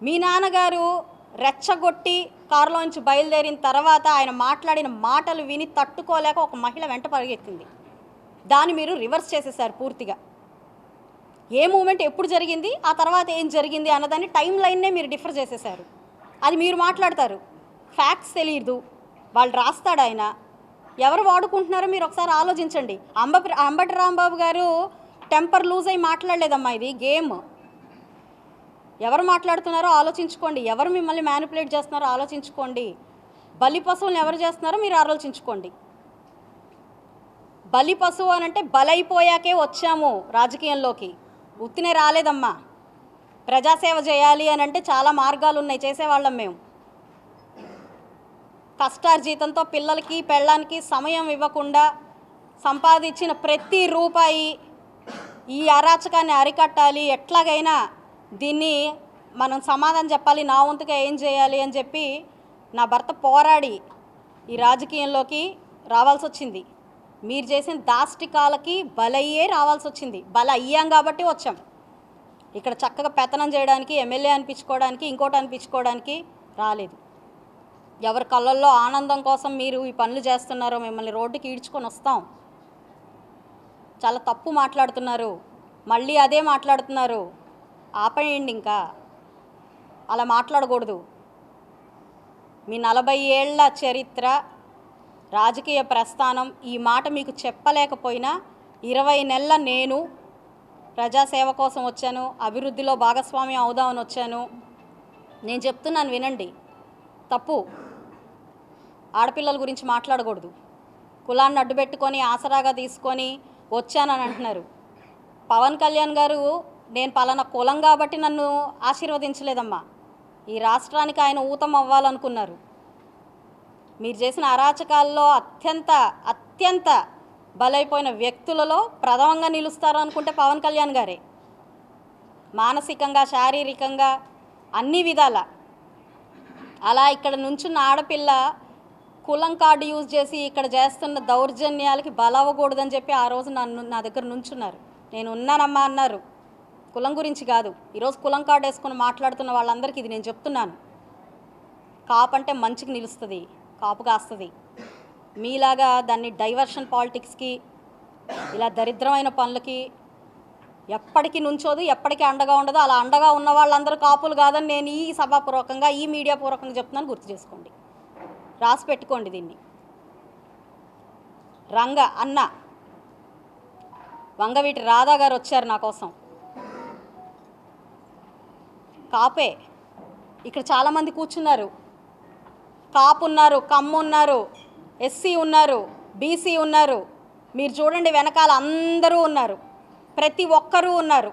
మీ నాన్నగారు రెచ్చగొట్టి కారులో నుంచి బయలుదేరిన తర్వాత ఆయన మాట్లాడిన మాటలు విని తట్టుకోలేక ఒక మహిళ వెంట పరిగెత్తింది. దాన్ని మీరు రివర్స్ చేసేసారు పూర్తిగా. ఏ మూమెంట్ ఎప్పుడు జరిగింది, ఆ తర్వాత ఏం జరిగింది అన్నదాన్ని టైం లైన్నే మీరు డిఫర్ చేసేసారు. అది మీరు మాట్లాడతారు, ఫ్యాక్ట్స్ తెలియదు, వాళ్ళు రాస్తాడు ఆయన. ఎవరు వాడుకుంటున్నారో మీరు ఒకసారి ఆలోచించండి. అంబటి రాంబాబు గారు టెంపర్ లూజ్ అయి మాట్లాడలేదమ్మా, ఇది గేమ్. ఎవరు మాట్లాడుతున్నారో ఆలోచించుకోండి, ఎవరు మిమ్మల్ని మ్యానిపులేట్ చేస్తున్నారో ఆలోచించుకోండి, బలి పశువులను ఎవరు చేస్తున్నారో మీరు ఆలోచించుకోండి. బలి పశువు అనంటే బలైపోయాకే వచ్చాము రాజకీయంలోకి, ఉత్తినే రాలేదమ్మా. ప్రజాసేవ చేయాలి అని అంటే చాలా మార్గాలు ఉన్నాయి, చేసేవాళ్ళం మేము. కష్టార్జితంతో పిల్లలకి పెళ్ళానికి సమయం ఇవ్వకుండా సంపాదించిన ప్రతి రూపాయి ఈ అరాచకాన్ని అరికట్టాలి, ఎట్లాగైనా దీన్ని మనం సమాధానం చెప్పాలి, నా వంతుగా ఏం చేయాలి అని చెప్పి నా భర్త పోరాడి ఈ రాజకీయంలోకి రావాల్సి వచ్చింది. మీరు చేసిన దాష్టికాలకి బలయ్యే రావాల్సి వచ్చింది. బల అయ్యాం కాబట్టి వచ్చాం. ఇక్కడ చక్కగా పెత్తనం చేయడానికి, ఎమ్మెల్యే అనిపించుకోవడానికి, ఇంకోటి అనిపించుకోవడానికి రాలేదు. ఎవరి కళ్ళల్లో ఆనందం కోసం మీరు ఈ పనులు చేస్తున్నారో మిమ్మల్ని రోడ్డుకి ఈడ్చుకొని వస్తాం. చాలా తప్పు మాట్లాడుతున్నారు, మళ్ళీ అదే మాట్లాడుతున్నారు. ఆపేయండి, ఇంకా అలా మాట్లాడకూడదు. మీ 40 ఏళ్ల చరిత్ర, రాజకీయ ప్రస్థానం, ఈ మాట మీకు చెప్పలేకపోయినా 20 నెలల నేను ప్రజాసేవ కోసం వచ్చాను, అభివృద్ధిలో భాగస్వామ్యం అవుదామని వచ్చాను. నేను చెప్తున్నాను వినండి. తప్పు, ఆడపిల్లల గురించి మాట్లాడకూడదు. కులాన్ని అడ్డుపెట్టుకొని ఆసరాగా తీసుకొని వచ్చానని అంటున్నారు. పవన్ కళ్యాణ్ గారు నేను పలానా కులం కాబట్టి నన్ను ఆశీర్వదించలేదమ్మా. ఈ రాష్ట్రానికి ఆయన ఊతం అవ్వాలనుకున్నారు. మీరు చేసిన అరాచకాల్లో అత్యంత బలైపోయిన వ్యక్తులలో ప్రథమంగా నిలుస్తారు అనుకుంటే పవన్ కళ్యాణ్ గారే. మానసికంగా, శారీరకంగా, అన్ని విధాల. అలా ఇక్కడ నుంచున్న ఆడపిల్ల కులం కార్డు యూజ్ చేసి ఇక్కడ చేస్తున్న దౌర్జన్యాలకి బలవ్వకూడదని చెప్పి ఆ రోజు నా దగ్గర నుంచున్నారు. నేను ఉన్నానమ్మా అన్నారు. కులం గురించి కాదు, ఈరోజు కులం కార్డు వేసుకొని మాట్లాడుతున్న వాళ్ళందరికీ ఇది నేను చెప్తున్నాను. కాపు అంటే మంచికి నిలుస్తుంది, కాపు కాస్తుంది. మీలాగా దాన్ని డైవర్షన్ పాలిటిక్స్కి, ఇలా దరిద్రమైన పనులకి ఎప్పటికీ నుంచోదు, ఎప్పటికీ అండగా ఉండదు. అలా అండగా ఉన్న వాళ్ళందరూ కాపులు కాదని నేను ఈ సభాపూర్వకంగా, ఈ మీడియా పూర్వకంగా చెప్తున్నాను. గుర్తు చేసుకోండి, రాసి పెట్టుకోండి దీన్ని. రంగ అన్న వంగవీటి రాధా గారు వచ్చారు నా కోసం. కాపే ఇక్కడ చాలామంది కూర్చున్నారు. కాపు ఉన్నారు, కమ్ము ఉన్నారు, ఎస్సీ ఉన్నారు, బీసీ ఉన్నారు. మీరు చూడండి వెనకాల అందరూ ఉన్నారు, ప్రతి ఒక్కరూ ఉన్నారు.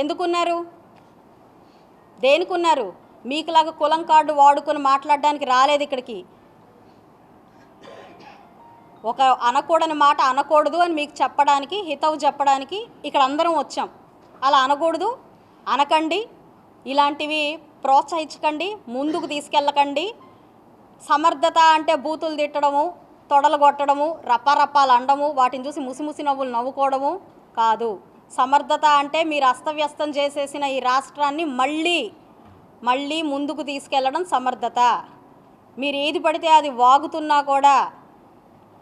ఎందుకున్నారు? దేనికున్నారు? మీకులాగా కులం కార్డు వాడుకొని మాట్లాడడానికి రాలేదు ఇక్కడికి. ఒక అనకూడని మాట అనకూడదు అని మీకు చెప్పడానికి, హితవు చెప్పడానికి ఇక్కడ అందరం వచ్చాం. అలా అనకూడదు, అనకండి, ఇలాంటివి ప్రోత్సహించకండి, ముందుకు తీసుకెళ్ళకండి. సమర్థత అంటే బూతులు తిట్టడము, తొడలు కొట్టడము, రపారపాలు అండము, వాటిని చూసి ముసిముసి నవ్వులు నవ్వుకోవడము కాదు. సమర్థత అంటే మీరు అస్తవ్యస్తం చేసేసిన ఈ రాష్ట్రాన్ని మళ్ళీ ముందుకు తీసుకెళ్ళడం సమర్థత. మీరు ఏది పడితే అది వాగుతున్నా కూడా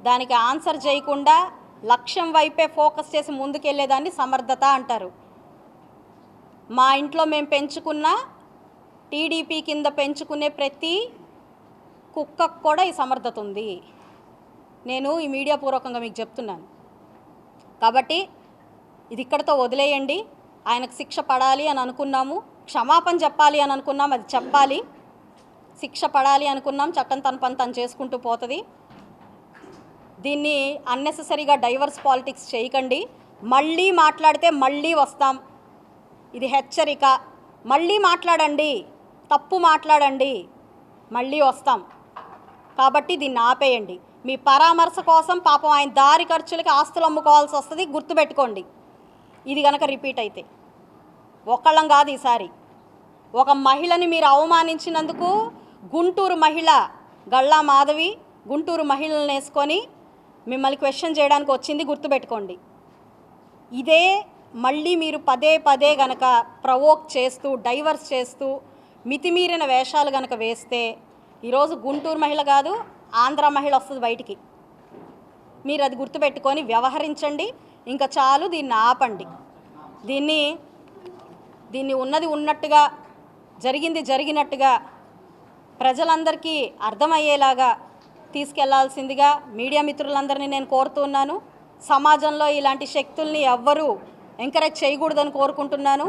దానికి ఆన్సర్ చేయకుండా లక్ష్యం వైపే ఫోకస్ చేసి ముందుకెళ్ళేదాన్ని సమర్థత అంటారు. మా ఇంట్లో మేము పెంచుకున్న టీడీపీ కింద పెంచుకునే ప్రతి కుక్కకు కూడా ఈ సమర్థత ఉంది. నేను ఈ మీడియా పూర్వకంగా మీకు చెప్తున్నాను. కాబట్టి ఇది ఇక్కడితో వదిలేయండి. ఆయనకు శిక్ష పడాలి అని అనుకున్నాము, క్షమాపణ చెప్పాలి అని అనుకున్నాం, అది చెప్పాలి. శిక్ష పడాలి అనుకున్నాం, చట్టం తన పని తను చేసుకుంటూ పోతుంది. దీన్ని అన్నెసెసరీగా డైవర్స్ పాలిటిక్స్ చేయకండి. మళ్ళీ మాట్లాడితే మళ్ళీ వస్తాం, ఇది హెచ్చరిక. మళ్ళీ మాట్లాడండి, తప్పు మాట్లాడండి, మళ్ళీ వస్తాం. కాబట్టి దీన్ని ఆపేయండి. మీ పరామర్శ కోసం పాపం ఆయన దారి ఖర్చులకి ఆస్తులు అమ్ముకోవాల్సి వస్తుంది, గుర్తుపెట్టుకోండి. ఇది కనుక రిపీట్ అయితే ఒక్కళ్ళం కాదు, ఈసారి ఒక మహిళని మీరు అవమానించినందుకు గుంటూరు మహిళ గళ్ళా మాధవి గుంటూరు మహిళలను వేసుకొని మిమ్మల్ని క్వశ్చన్ చేయడానికి వచ్చింది, గుర్తుపెట్టుకోండి. ఇదే మళ్ళీ మీరు పదే గనక ప్రవోక్ చేస్తూ, డైవర్స్ చేస్తూ, మితిమీరిన వేషాలు గనక వేస్తే ఈరోజు గుంటూరు మహిళ కాదు, ఆంధ్ర మహిళ వస్తుంది బయటికి. మీరు అది గుర్తుపెట్టుకొని వ్యవహరించండి. ఇంకా చాలు, దీన్ని ఆపండి. దీన్ని ఉన్నది ఉన్నట్టుగా, జరిగింది జరిగినట్టుగా ప్రజలందరికీ అర్థమయ్యేలాగా తీసుకెళ్లాల్సిందిగా మీడియా మిత్రులందరినీ నేను కోరుతున్నాను. సమాజంలో ఇలాంటి శక్తుల్ని ఎవ్వరూ ఎంకరేజ్ చేయకూడదని కోరుకుంటున్నాను.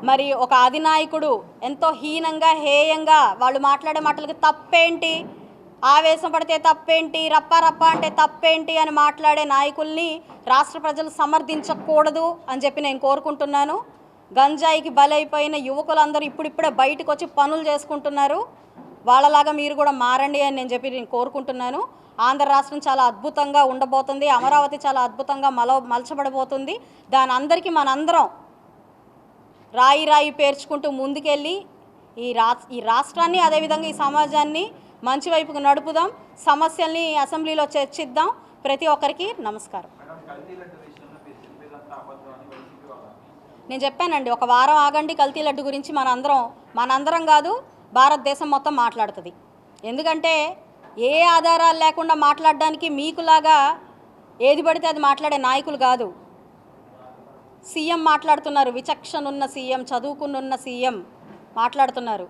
మరి ఒక అధినాయకుడు ఎంతో హీనంగా, హేయంగా వాళ్ళు మాట్లాడే మాటలకి తప్పేంటి, ఆవేశం పడితే తప్పేంటి, రప్ప అంటే తప్పేంటి అని మాట్లాడే నాయకుల్ని రాష్ట్ర ప్రజలు సమర్థించకూడదు అని చెప్పి నేను కోరుకుంటున్నాను. గంజాయికి బలైపోయిన యువకులందరూ ఇప్పుడిప్పుడే బయటకు వచ్చి పనులు చేసుకుంటున్నారు. వాళ్ళలాగా మీరు కూడా మారండి అని నేను కోరుకుంటున్నాను. ఆంధ్ర రాష్ట్రం చాలా అద్భుతంగా ఉండబోతుంది, అమరావతి చాలా అద్భుతంగా మలచబడబోతుంది. దాని అందరికీ మనందరం రాయి పేర్చుకుంటూ ముందుకెళ్ళి ఈ రాష్ట్రాన్ని, అదేవిధంగా ఈ సమాజాన్ని మంచి వైపుకు నడుపుదాం. సమస్యల్ని అసెంబ్లీలో చర్చిద్దాం. ప్రతి ఒక్కరికి నమస్కారం. నేను చెప్పానండి, ఒక వారం ఆగండి. కల్తీ లడ్డు గురించి మనందరం కాదు, భారతదేశం మొత్తం మాట్లాడుతుంది. ఎందుకంటే ఏ ఆధారాలు లేకుండా మాట్లాడడానికి మీకులాగా ఏది పడితే అది మాట్లాడే నాయకులు కాదు. సీఎం మాట్లాడుతున్నారు, విచక్షణ ఉన్న సీఎం, చదువుకున్న సీఎం మాట్లాడుతున్నారు.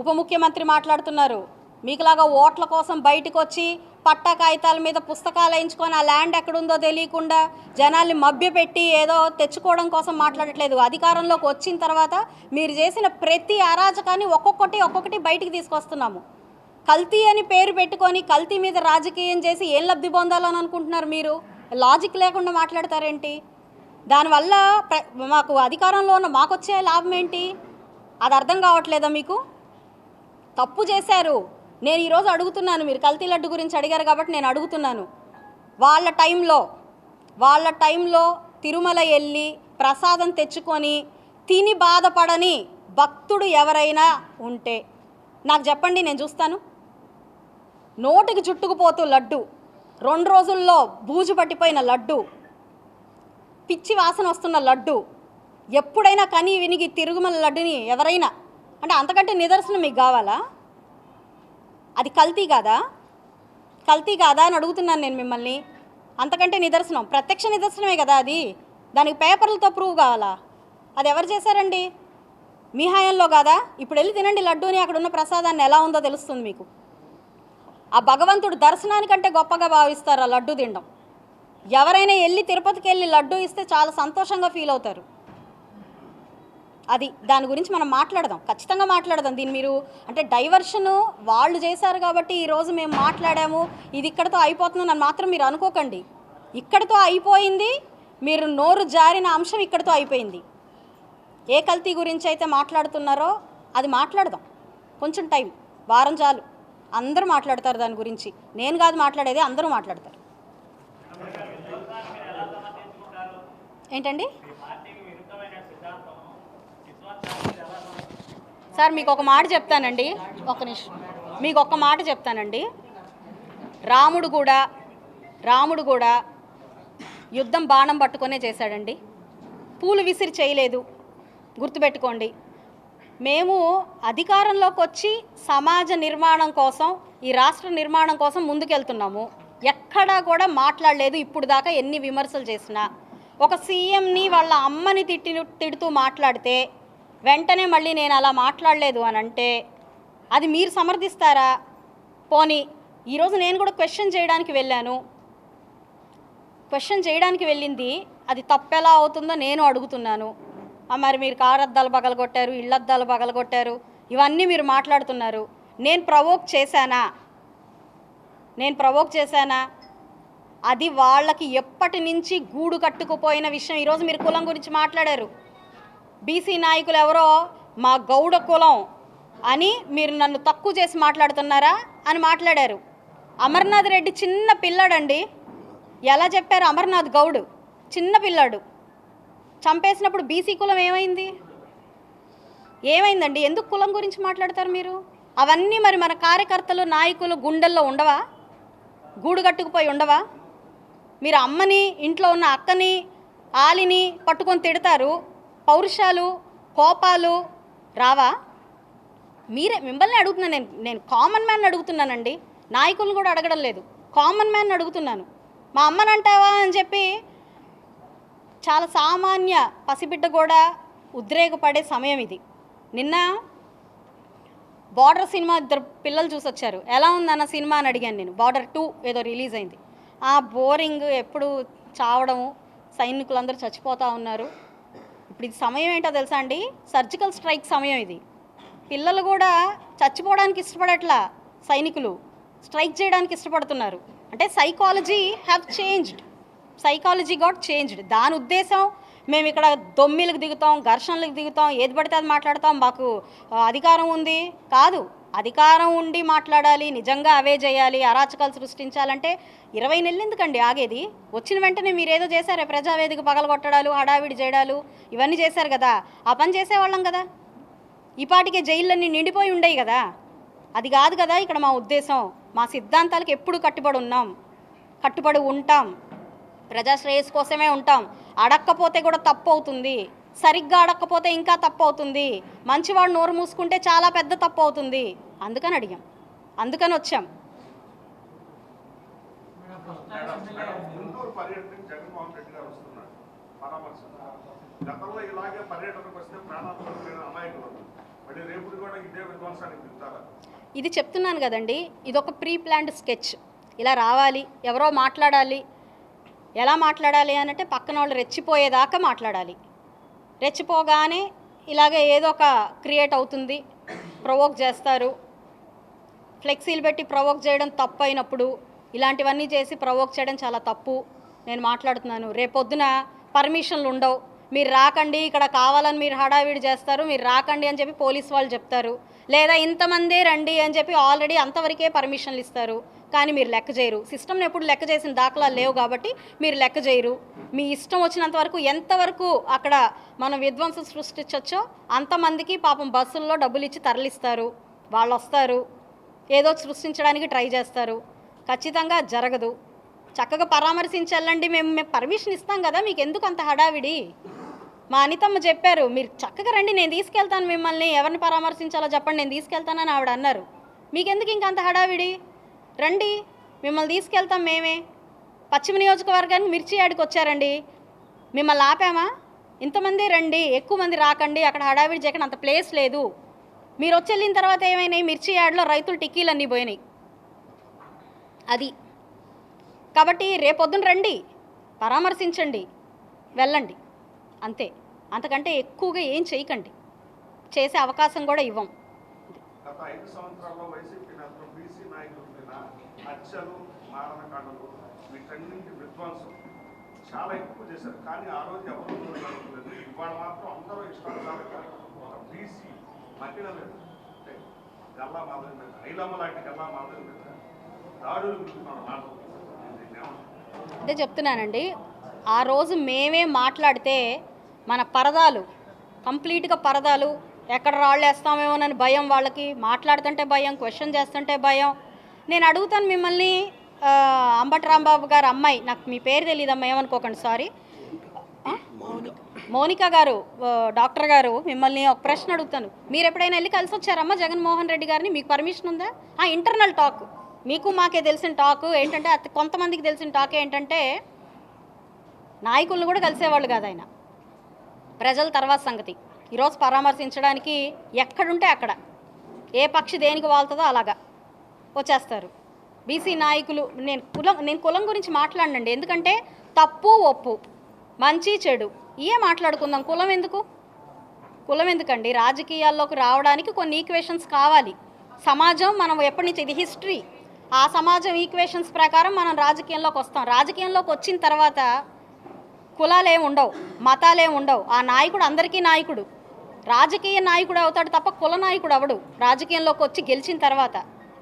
ఉప ముఖ్యమంత్రి మాట్లాడుతున్నారు. మీకులాగా ఓట్ల కోసం బయటకు వచ్చి పట్టా కాగితాల మీద పుస్తకాలు వేయించుకొని ఆ ల్యాండ్ ఎక్కడుందో తెలియకుండా జనాల్ని మభ్యపెట్టి ఏదో తెచ్చుకోవడం కోసం మాట్లాడట్లేదు. అధికారంలోకి వచ్చిన తర్వాత మీరు చేసిన ప్రతి అరాచకాన్ని ఒక్కొక్కటి బయటికి తీసుకొస్తున్నాము. కల్తీ అని పేరు పెట్టుకొని కల్తీ మీద రాజకీయం చేసి ఏం లబ్ధి పొందాలని అనుకుంటున్నారు మీరు? లాజిక్ లేకుండా మాట్లాడతారేంటి? దానివల్ల మాకు అధికారంలో ఉన్న మాకొచ్చే లాభం ఏంటి? అది అర్థం కావట్లేదా మీకు? తప్పు చేశారు. నేను ఈరోజు అడుగుతున్నాను, మీరు కల్తీ లడ్డు గురించి అడిగారు కాబట్టి నేను అడుగుతున్నాను. వాళ్ళ టైంలో తిరుమల వెళ్ళి ప్రసాదం తెచ్చుకొని తిని బాధపడని భక్తుడు ఎవరైనా ఉంటే నాకు చెప్పండి, నేను చూస్తాను. నోటికి చుట్టుకుపోతూ లడ్డు, 2 రోజుల్లో బూజు పట్టిపోయిన లడ్డు, పిచ్చి వాసన వస్తున్న లడ్డు, ఎప్పుడైనా కని వినిగి తిరుమల లడ్డుని ఎవరైనా అంటే అంతకంటే నిదర్శనం మీకు కావాలా? అది కల్తీ కాదా? కల్తీ కాదా అని అడుగుతున్నాను నేను మిమ్మల్ని. అంతకంటే నిదర్శనం, ప్రత్యక్ష నిదర్శనమే కదా అది. దానికి పేపర్లతో ప్రూవ్ కావాలా? అది ఎవరు చేశారండి? మీ హయాంలో కాదా? ఇప్పుడు వెళ్ళి తినండి లడ్డూని, అక్కడ ఉన్న ప్రసాదాన్ని ఎలా ఉందో తెలుస్తుంది మీకు. ఆ భగవంతుడు దర్శనానికంటే గొప్పగా భావిస్తారు ఆ లడ్డు తినడం. ఎవరైనా వెళ్ళి తిరుపతికి వెళ్ళి లడ్డు ఇస్తే చాలా సంతోషంగా ఫీల్ అవుతారు. అది దాని గురించి మనం మాట్లాడదాం, ఖచ్చితంగా మాట్లాడదాం. దీన్ని మీరు అంటే డైవర్షను వాళ్ళు చేశారు కాబట్టి ఈరోజు మేము మాట్లాడాము, ఇది ఇక్కడితో అయిపోతుందని మాత్రం మీరు అనుకోకండి. ఇక్కడితో అయిపోయింది, మీరు నోరు జారిన అంశం ఇక్కడితో అయిపోయింది. ఏ కల్తీ గురించి అయితే మాట్లాడుతున్నారో అది మాట్లాడదాం. కొంచెం టైం, వారం చాలు, అందరూ మాట్లాడతారు దాని గురించి. నేను కాదు మాట్లాడేది, అందరూ మాట్లాడతారు. ఏంటండి సార్, మీకు ఒక మాట చెప్తానండి, ఒక నిమిషం, మీకు ఒక్క మాట చెప్తానండి. రాముడు కూడా యుద్ధం బాణం పట్టుకొనే చేశాడండి, పూలు విసిరి చేయలేదు. గుర్తుపెట్టుకోండి. మేము అధికారంలోకి వచ్చి సమాజ నిర్మాణం కోసం, ఈ రాష్ట్ర నిర్మాణం కోసం ముందుకెళ్తున్నాము. ఎక్కడా కూడా మాట్లాడలేదు ఇప్పుడు దాకా. ఎన్ని విమర్శలు చేసినా ఒక సీఎంని వాళ్ళ అమ్మని తిడుతూ మాట్లాడితే వెంటనే మళ్ళీ నేను అలా మాట్లాడలేదు అని అంటే అది మీరు సమర్థిస్తారా? పోనీ ఈరోజు నేను కూడా క్వశ్చన్ చేయడానికి వెళ్ళాను. క్వశ్చన్ చేయడానికి వెళ్ళింది అది తప్పెలా అవుతుందో నేను అడుగుతున్నాను. మరి మీరు కారద్దాలు పగలగొట్టారు, ఇళ్ళద్దాలు పగలగొట్టారు, ఇవన్నీ మీరు మాట్లాడుతున్నారు. నేను ప్రవోక్ చేశానా? అది వాళ్ళకి ఎప్పటి నుంచి గూడు కట్టుకుపోయిన విషయం. ఈరోజు మీరు కులం గురించి మాట్లాడారు. బీసీ నాయకులు ఎవరో మా గౌడ కులం అని మీరు నన్ను తక్కువ చేసి మాట్లాడుతున్నారా అని మాట్లాడారు. అమర్నాథ్ రెడ్డి చిన్న పిల్లాడండి. ఎలా చెప్పారు? అమర్నాథ్ గౌడ్ చిన్న పిల్లాడు. చంపేసినప్పుడు బీసీ కులం ఏమైందండి? ఎందుకు కులం గురించి మాట్లాడతారు మీరు? అవన్నీ మరి మన కార్యకర్తలు నాయకులు గుండెల్లో ఉండవా? గూడు కట్టుకుపోయి ఉండవా? మీరు అమ్మని, ఇంట్లో ఉన్న అక్కని, ఆలిని పట్టుకొని తిడతారు. పౌరుషాలు, కోపాలు రావా? మిమ్మల్ని అడుగుతున్నాను. నేను కామన్ మ్యాన్ అడుగుతున్నానండి, నాయకులను కూడా అడగడం లేదు. కామన్ మ్యాన్ అడుగుతున్నాను. మా అమ్మని అంటావా అని చెప్పి చాలా సామాన్య పసిబిడ్డ కూడా ఉద్రేకపడే సమయం ఇది. నిన్న బార్డర్ సినిమా 2 పిల్లలు చూసొచ్చారు. ఎలా ఉందన్న సినిమా అని అడిగాను నేను. బార్డర్ 2 ఏదో రిలీజ్ అయింది. బోరింగ్, ఎప్పుడు చావడము, సైనికులందరూ చచ్చిపోతూ ఉన్నారు. ఇప్పుడు ఇది సమయం ఏంటో తెలుసా అండి? సర్జికల్ స్ట్రైక్ సమయం ఇది. పిల్లలు కూడా చచ్చిపోవడానికి ఇష్టపడట్లా, సైనికులు స్ట్రైక్ చేయడానికి ఇష్టపడుతున్నారు. అంటే సైకాలజీ గాట్ చేంజ్డ్. దాని ఉద్దేశం మేము ఇక్కడ దొమ్మిలకు దిగుతాం, ఘర్షణలకు దిగుతాం, ఏది పడితే అది మాట్లాడతాం, మాకు అధికారం ఉంది కాదు. అధికారం ఉండి మాట్లాడాలి, నిజంగా అవే చేయాలి, అరాచకాలు సృష్టించాలంటే 20 నెలలు ఎందుకండి ఆగేది? వచ్చిన వెంటనే మీరు ఏదో చేశారే, ప్రజావేదిక పగలగొట్టడాలు, హడావిడి చేయడాలు, ఇవన్నీ చేశారు కదా. ఆ పని చేసేవాళ్ళం కదా, ఈ పాటికే జైళ్ళన్నీ నిండిపోయి ఉండేవి కదా. అది కాదు కదా ఇక్కడ మా ఉద్దేశం. మా సిద్ధాంతాలకు ఎప్పుడు కట్టుబడి ఉంటాం. ప్రజాశ్రేయస్ కోసమే ఉంటాం. అడక్కపోతే కూడా తప్పు అవుతుంది, సరిగ్గా అడక్కపోతే ఇంకా తప్పు అవుతుంది, మంచివాడు నోరు మూసుకుంటే చాలా పెద్ద తప్పు అవుతుంది. అందుకని అడిగాం, అందుకని వచ్చాం. ఇది చెప్తున్నాను కదండి, ఇదొక ప్రీ ప్లాన్డ్ స్కెచ్. ఇలా రావాలి, ఎవరో మాట్లాడాలి. ఎలా మాట్లాడాలి అనంటే పక్కన వాళ్ళు రెచ్చిపోయేదాకా మాట్లాడాలి. రెచ్చిపోగానే ఇలాగే ఏదో ఒక క్రియేట్ అవుతుంది, ప్రొవోక్ చేస్తారు. ఫ్లెక్సీలు పెట్టి ప్రొవోక్ చేయడం తప్పు అయినప్పుడు ఇలాంటివన్నీ చేసి ప్రొవోక్ చేయడం చాలా తప్పు. నేను మాట్లాడుతున్నాను. రేపొద్దున పర్మిషన్లు ఉండవు, మీరు రాకండి, ఇక్కడ కావాలని మీరు హడావిడి చేస్తారు, మీరు రాకండి అని చెప్పి పోలీస్ వాళ్ళు చెప్తారు, లేదా ఇంతమందే రండి అని చెప్పి ఆల్రెడీ అంతవరకే పర్మిషన్లు ఇస్తారు, కానీ మీరు లెక్క చేయరు. సిస్టమ్ని ఎప్పుడు లెక్క చేసిన దాఖలాలు లేవు కాబట్టి మీరు లెక్క చేయరు. మీ ఇష్టం వచ్చినంత వరకు ఎంతవరకు అక్కడ మనం విధ్వంసం సృష్టించవచ్చో అంతమందికి పాపం బస్సుల్లో డబ్బులు ఇచ్చి తరలిస్తారు. వాళ్ళు వస్తారు, ఏదో సృష్టించడానికి ట్రై చేస్తారు. ఖచ్చితంగా జరగదు. చక్కగా పరామర్శించాలండి, మేము పర్మిషన్ ఇస్తాం కదా, మీకు ఎందుకు అంత హడావిడి? మా అనితమ్మ చెప్పారు, మీరు చక్కగా రండి, నేను తీసుకెళ్తాను మిమ్మల్ని, ఎవరిని పరామర్శించాలో చెప్పండి, నేను తీసుకెళ్తానని ఆవిడ అన్నారు. మీకెందుకు ఇంకంత హడావిడి? రండి, మిమ్మల్ని తీసుకెళ్తాం మేమే. పశ్చిమ నియోజకవర్గానికి మిర్చి యాడికి వచ్చారండి, మిమ్మల్ని ఆపామా? ఇంతమంది రండి, ఎక్కువ మంది రాకండి, అక్కడ హడావిడి చేయకండి, అంత ప్లేస్ లేదు. మీరు వచ్చి వెళ్ళిన తర్వాత ఏమైనాయి? మిర్చి యార్డ్లో రైతులు టిక్కీలు అన్నీ పోయినాయి. అది కాబట్టి రేపొద్దున రండి, పరామర్శించండి, వెళ్ళండి, అంతే. అంతకంటే ఎక్కువగా ఏం చేయకండి, చేసే అవకాశం కూడా ఇవ్వం. గత 5 సంవత్సరాల్లో వైసీపీ నేతలు బీసీ నాయకుల మీద హత్యలు, మారణకాండలు, వీటన్నింటి విధ్వంసం చాలా ఎక్కువ చేశారు. కానీ ఆ రోజు ఎవరు జరుగుతుంది. ఇవాళ మాత్రం అందరూ ఇష్టానుసారంగా బీసీ మహిళల మీద, అంటే గల్లా మాధవి మీద, ఐలమ్మ లాంటి గల్లా మాధవి మీద దాడులు గురించి మనం మాట్లాడుతున్నాం. అదే చెప్తున్నానండి, ఆ రోజు మేమే మాట్లాడితే మన పరదాలు కంప్లీట్గా పరదాలు, ఎక్కడ రాళ్ళు వేస్తామేమోనని భయం, వాళ్ళకి మాట్లాడుతుంటే భయం, క్వశ్చన్ చేస్తుంటే భయం. నేను అడుగుతాను మిమ్మల్ని, అంబటి రాంబాబు గారు అమ్మాయి, నాకు మీ పేరు తెలియదమ్మా, ఏమనుకోకండి, సారీ, మౌనిక గారు, డాక్టర్ గారు, మిమ్మల్ని ఒక ప్రశ్న అడుగుతాను. మీరు ఎప్పుడైనా వెళ్ళి కలిసి వచ్చారమ్మా జగన్మోహన్ రెడ్డి గారిని? మీకు పర్మిషన్ ఉందా? ఇంటర్నల్ టాక్, మీకు మాకే తెలిసిన టాక్ ఏంటంటే, కొంతమందికి తెలిసిన టాక్ ఏంటంటే నాయకులను కూడా కలిసేవాళ్ళు కాదు ఆయన. ప్రజల తర్వాత సంగతి. ఈరోజు పరామర్శించడానికి ఎక్కడుంటే అక్కడ, ఏ పక్షి దేనికి వాళ్తుందో అలాగా వచ్చేస్తారు బీసీ నాయకులు. నేను కులం గురించి మాట్లాడనండి, ఎందుకంటే తప్పు ఒప్పు, మంచి చెడు ఇవే మాట్లాడుకుందాం. కులం ఎందుకండి? రాజకీయాల్లోకి రావడానికి కొన్ని ఈక్వేషన్స్ కావాలి. సమాజం మనం ఎప్పటి నుంచి, ఇది హిస్టరీ, ఆ సమాజం ఈక్వేషన్స్ ప్రకారం మనం రాజకీయంలోకి వస్తాం. రాజకీయంలోకి వచ్చిన తర్వాత కులాలే ఉండవు, మతాలే ఉండవు. ఆ నాయకుడు అందరికీ నాయకుడు, రాజకీయ నాయకుడు అవుతాడు తప్ప కుల నాయకుడు అవడు రాజకీయంలోకి వచ్చి గెలిచిన తర్వాత.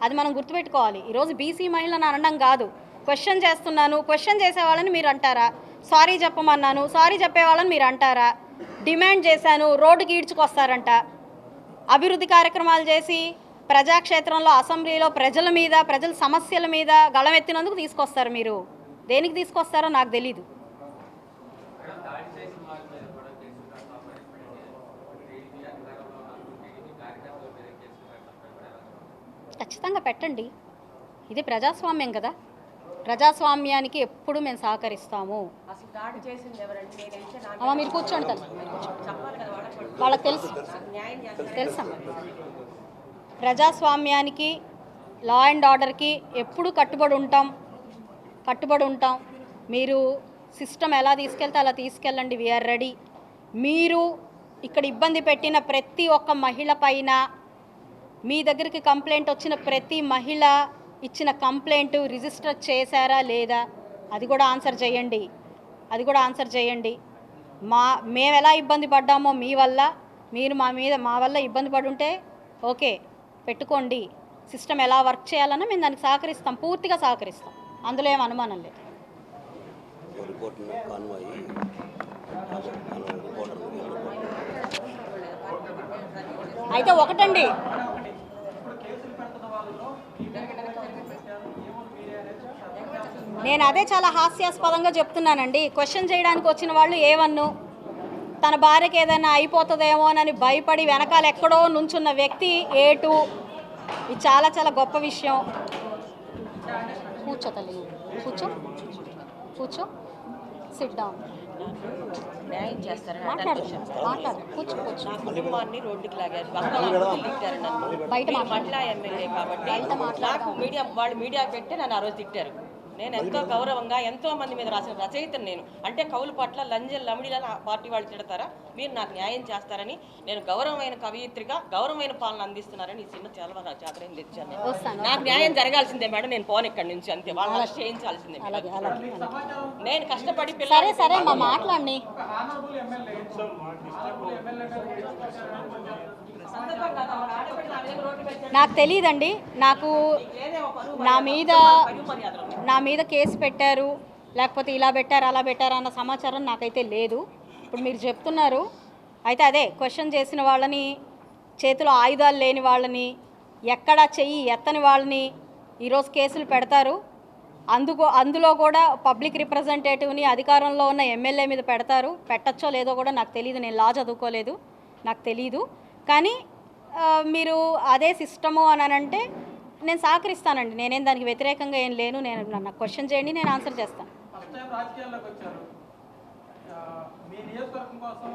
అది మనం గుర్తుపెట్టుకోవాలి. ఈరోజు బీసీ మహిళను అనడం కాదు, క్వశ్చన్ చేస్తున్నాను, క్వశ్చన్ చేసేవాళ్ళని మీరు అంటారా? సారీ చెప్పమన్నాను, సారీ చెప్పేవాళ్ళని మీరు అంటారా? డిమాండ్ చేశాను, రోడ్డుకి ఈడ్చుకొస్తారంట. అభివృద్ధి కార్యక్రమాలు చేసి ప్రజాక్షేత్రంలో అసెంబ్లీలో ప్రజల మీద, ప్రజల సమస్యల మీద గళమెత్తినందుకు తీసుకొస్తారు. మీరు దేనికి తీసుకొస్తారో నాకు తెలీదు. ఖచ్చితంగా పెట్టండి, ఇది ప్రజాస్వామ్యం కదా, ప్రజాస్వామ్యానికి ఎప్పుడు మేము సహకరిస్తాము. అమ్మ మీరు కూర్చోండి తల్లి, వాళ్ళకి తెలుసా ప్రజాస్వామ్యానికి, లా అండ్ ఆర్డర్కి ఎప్పుడు కట్టుబడి ఉంటాం. మీరు సిస్టమ్ ఎలా తీసుకెళ్తే అలా తీసుకెళ్ళండి, వీఆర్ రెడీ. మీరు ఇక్కడ ఇబ్బంది పెట్టిన ప్రతి ఒక్క మహిళ పైన, మీ దగ్గరికి కంప్లైంట్ వచ్చిన ప్రతి మహిళ ఇచ్చిన కంప్లైంట్ రిజిస్టర్ చేశారా లేదా అది కూడా ఆన్సర్ చేయండి. మేము ఎలా ఇబ్బంది పడ్డామో మీ వల్ల, మీరు మా వల్ల ఇబ్బంది పడుంటే ఓకే పెట్టుకోండి. సిస్టమ్ ఎలా వర్క్ చేయాలన్నా మేము దానికి సహకరిస్తాం, పూర్తిగా సహకరిస్తాం, అందులో ఏం అనుమానం లేదు. అయితే ఒకటండి, నేను అదే చాలా హాస్యాస్పదంగా చెప్తున్నానండి. క్వశ్చన్ చేయడానికి వచ్చిన వాళ్ళు ఏవన్ను, తన భార్యకి ఏదైనా అయిపోతుందేమోనని భయపడి వెనకాల ఎక్కడో నుంచున్న వ్యక్తి ఏటు. ఇది చాలా చాలా గొప్ప విషయం. కూర్చో తల్లి, కూర్చో, సిట్ డౌన్. న్యాయం చేస్తారని మాట్లాడు, కూర్చో. కుటుంబాన్ని రోడ్డుకి లాగారు, బయట మహిళా ఎమ్మెల్యే కాబట్టి నాకు వాళ్ళు మీడియా పెట్టి నన్ను ఆ రోజు తిట్టారు. నేను ఎంతో గౌరవంగా ఎంతో మంది మీద రాసిన రచయితను నేను. అంటే కవుల పట్ల లంజల్ లమిడిలా పార్టీ వాళ్ళు తిడతారా? మీరు నాకు న్యాయం చేస్తారని నేను గౌరవమైన కవయిత్రిగా గౌరవమైన పాలన అందిస్తున్నారని ఈ సినిమా చాలా చాకరేం తెచ్చాను నేను. నాకు న్యాయం జరగాల్సిందే మేడం, నేను పోను ఇక్కడి నుంచి, అంతే. వాళ్ళు అరెస్ట్ చేయించాల్సిందే. నేను కష్టపడి సరే సరే మా మాట్లాడి నాకు తెలియదండి. నాకు నా మీద కేసు పెట్టారు, లేకపోతే ఇలా పెట్టారు అలా పెట్టారు అన్న సమాచారం నాకైతే లేదు. ఇప్పుడు మీరు చెప్తున్నారు, అయితే అదే క్వశ్చన్ చేసిన వాళ్ళని, చేతిలో ఆయుధాలు లేని వాళ్ళని, ఎక్కడ చెయ్యి ఎత్తని వాళ్ళని ఈరోజు కేసులు పెడతారు. అందులో కూడా పబ్లిక్ రిప్రజెంటేటివ్ని, అధికారంలో ఉన్న ఎమ్మెల్యే మీద పెడతారు. పెట్టచ్చో లేదో కూడా నాకు తెలియదు, నేను లా చదువుకోలేదు, నాకు తెలీదు. కానీ మీరు అదే సిస్టము అని అంటే నేను సహకరిస్తానండి. నేనేం దానికి వ్యతిరేకంగా ఏం లేను. నేను నన్ను క్వశ్చన్ చేయండి, నేను ఆన్సర్ చేస్తాను. మీ నియోజకవర్గం కోసం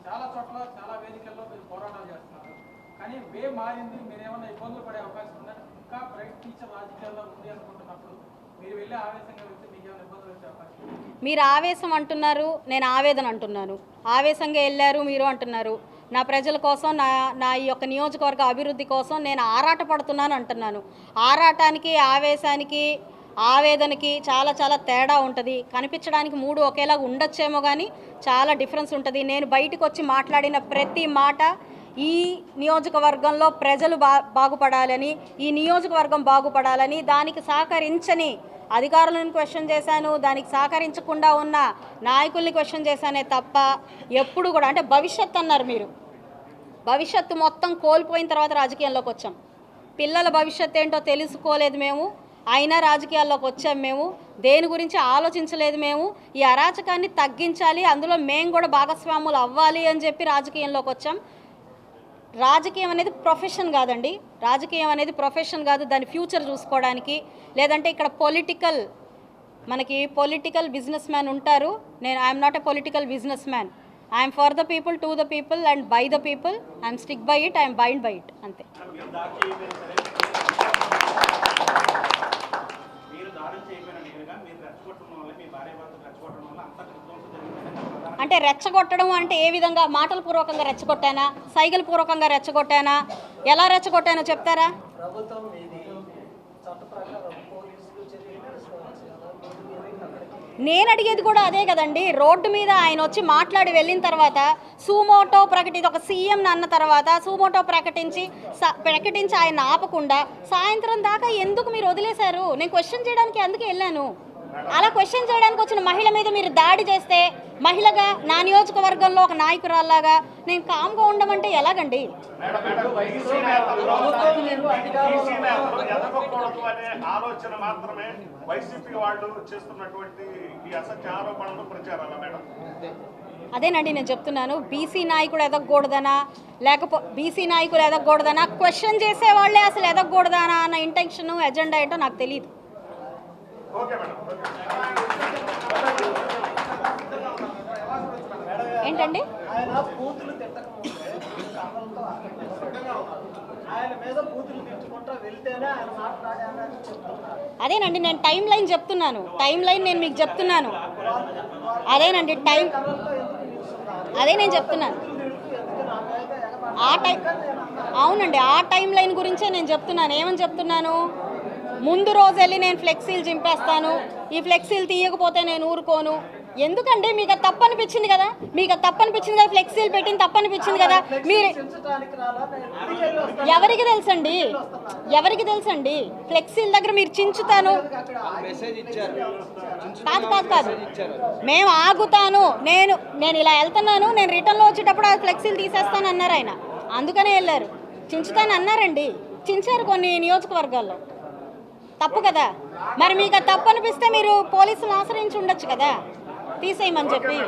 చాలా చోట్ల చాలా వేదికల్లో మీరు పోరాటాలు చేస్తున్నారు. కానీ వే మారింది, మీరు ఏమైనా ఇబ్బందులు పడే అవకాశం ఉందని ఇంకా ప్రయత్నించే రాజకీయాల్లో ఉంది అనుకుంటున్నప్పుడు మీరు వెళ్ళే ఆవేశంగా వెళ్తే మీకు ఏమైనా ఇబ్బందులు వచ్చే అవకాశం? మీరు ఆవేశం అంటున్నారు, నేను ఆవేదన అంటున్నాను. ఆవేశంగా వెళ్ళారు మీరు అంటున్నారు. నా ప్రజల కోసం, నా ఈ యొక్క నియోజకవర్గ అభివృద్ధి కోసం నేను ఆరాటపడుతున్నాను అంటున్నాను. ఆరాటానికి, ఆవేశానికి, ఆవేదనకి చాలా చాలా తేడా ఉంటుంది. కనిపించడానికి మూడు ఒకేలాగా ఉండొచ్చేమో కానీ చాలా డిఫరెన్స్ ఉంటుంది. నేను బయటకు వచ్చి మాట్లాడిన ప్రతి మాట ఈ నియోజకవర్గంలో ప్రజలు బాగుపడాలని, ఈ నియోజకవర్గం బాగుపడాలని, దానికి సహకరించని అధికారులను క్వశ్చన్ చేశాను, దానికి సహకరించకుండా ఉన్న నాయకుల్ని క్వశ్చన్ చేశానే తప్ప ఎప్పుడు కూడా, అంటే భవిష్యత్తు అన్నారు మీరు, భవిష్యత్తు మొత్తం కోల్పోయిన తర్వాత రాజకీయాల్లోకి వచ్చాం. పిల్లల భవిష్యత్తు ఏంటో తెలుసుకోలేదు మేము, అయినా రాజకీయాల్లోకి వచ్చాం మేము. దేని గురించి ఆలోచించలేదు మేము. ఈ అరాచకాన్ని తగ్గించాలి, అందులో మేము కూడా భాగస్వాములు అవ్వాలి అని చెప్పి రాజకీయంలోకి వచ్చాం. రాజకీయం అనేది ప్రొఫెషన్ కాదండి. రాజకీయం అనేది ప్రొఫెషన్ కాదు, దాని ఫ్యూచర్ చూసుకోవడానికి. లేదంటే ఇక్కడ మనకి పొలిటికల్ బిజినెస్ మ్యాన్ ఉంటారు. I'm not a political business man. I'm for the people, to the people and by the people. I'm stick by it, I'm bind by it, అంతే. అంటే రెచ్చగొట్టడం అంటే ఏ విధంగా? మాటల పూర్వకంగా రెచ్చగొట్టానా, సైగల పూర్వకంగా రెచ్చగొట్టానా, ఎలా రెచ్చగొట్టానో చెప్తారా? నేను అడిగేది కూడా అదే కదండి. రోడ్డు మీద ఆయన వచ్చి మాట్లాడి వెళ్ళిన తర్వాత సుమోటో ప్రకటించి, ఒక సీఎం అన్న తర్వాత సుమోటో ప్రకటించి ఆయన ఆపకుండా సాయంత్రం దాకా ఎందుకు మీరు వదిలేశారు? నేను క్వశ్చన్ చేయడానికి అందుకే వెళ్ళాను. అలా క్వశ్చన్ చేయడానికి వచ్చిన మహిళ మీద మీరు దాడి చేస్తే, మహిళగా నా నియోజకవర్గంలో ఒక నాయకురాల్లాగా నేను కామ్గా ఉండమంటే ఎలాగండి? ఆలోచన మాత్రమే వైసీపీ వాళ్ళు చేస్తున్నటువంటి ఈ అసత్య ఆరోపణలు, ప్రచారాలు మేడం. అదేనండి నేను చెప్తున్నాను. బీసీ నాయకుడు ఎదగకూడదనా, లేకపోతే బీసీ నాయకులు ఎదగకూడదనా, క్వశ్చన్ చేసే వాళ్ళే అసలు ఎదగకూడదనా అన్న ఇంటెన్షన్, ఎజెండా ఏంటో నాకు తెలియదు. ఏంటండి? అదేనండి నేను టైం లైన్ చెప్తున్నాను. టైం లైన్ నేను మీకు చెప్తున్నాను. అదేనండి అదే నేను చెప్తున్నాను. అవునండి, ఆ టైం లైన్ గురించే నేను చెప్తున్నాను. ఏమని చెప్తున్నాను? ముందు రోజు వెళ్ళి నేను ఫ్లెక్సీలు చింపేస్తాను, ఈ ఫ్లెక్సీలు తీయకపోతే నేను ఊరుకోను. ఎందుకండి? మీకు అది తప్పు అనిపించింది కదా, ఫ్లెక్సీలు పెట్టింది తప్పు అనిపించింది కదా. మీరు ఎవరికి తెలుసండి ఫ్లెక్సీల దగ్గర మీరు చించుతాను? కాదు, మేము ఆగుతాను, నేను ఇలా వెళ్తున్నాను, నేను రిటర్న్లో వచ్చేటప్పుడు ఆ ఫ్లెక్సీలు తీసేస్తాను అన్నారు ఆయన. అందుకనే వెళ్ళారు. చించుతాను అన్నారండి, చించారు కొన్ని నియోజకవర్గాల్లో. తప్పు కదా. మరి మీకు తప్పు అనిపిస్తే మీరు పోలీసులను ఆశ్రయించి ఉండొచ్చు కదా, తీసేయమని చెప్పి.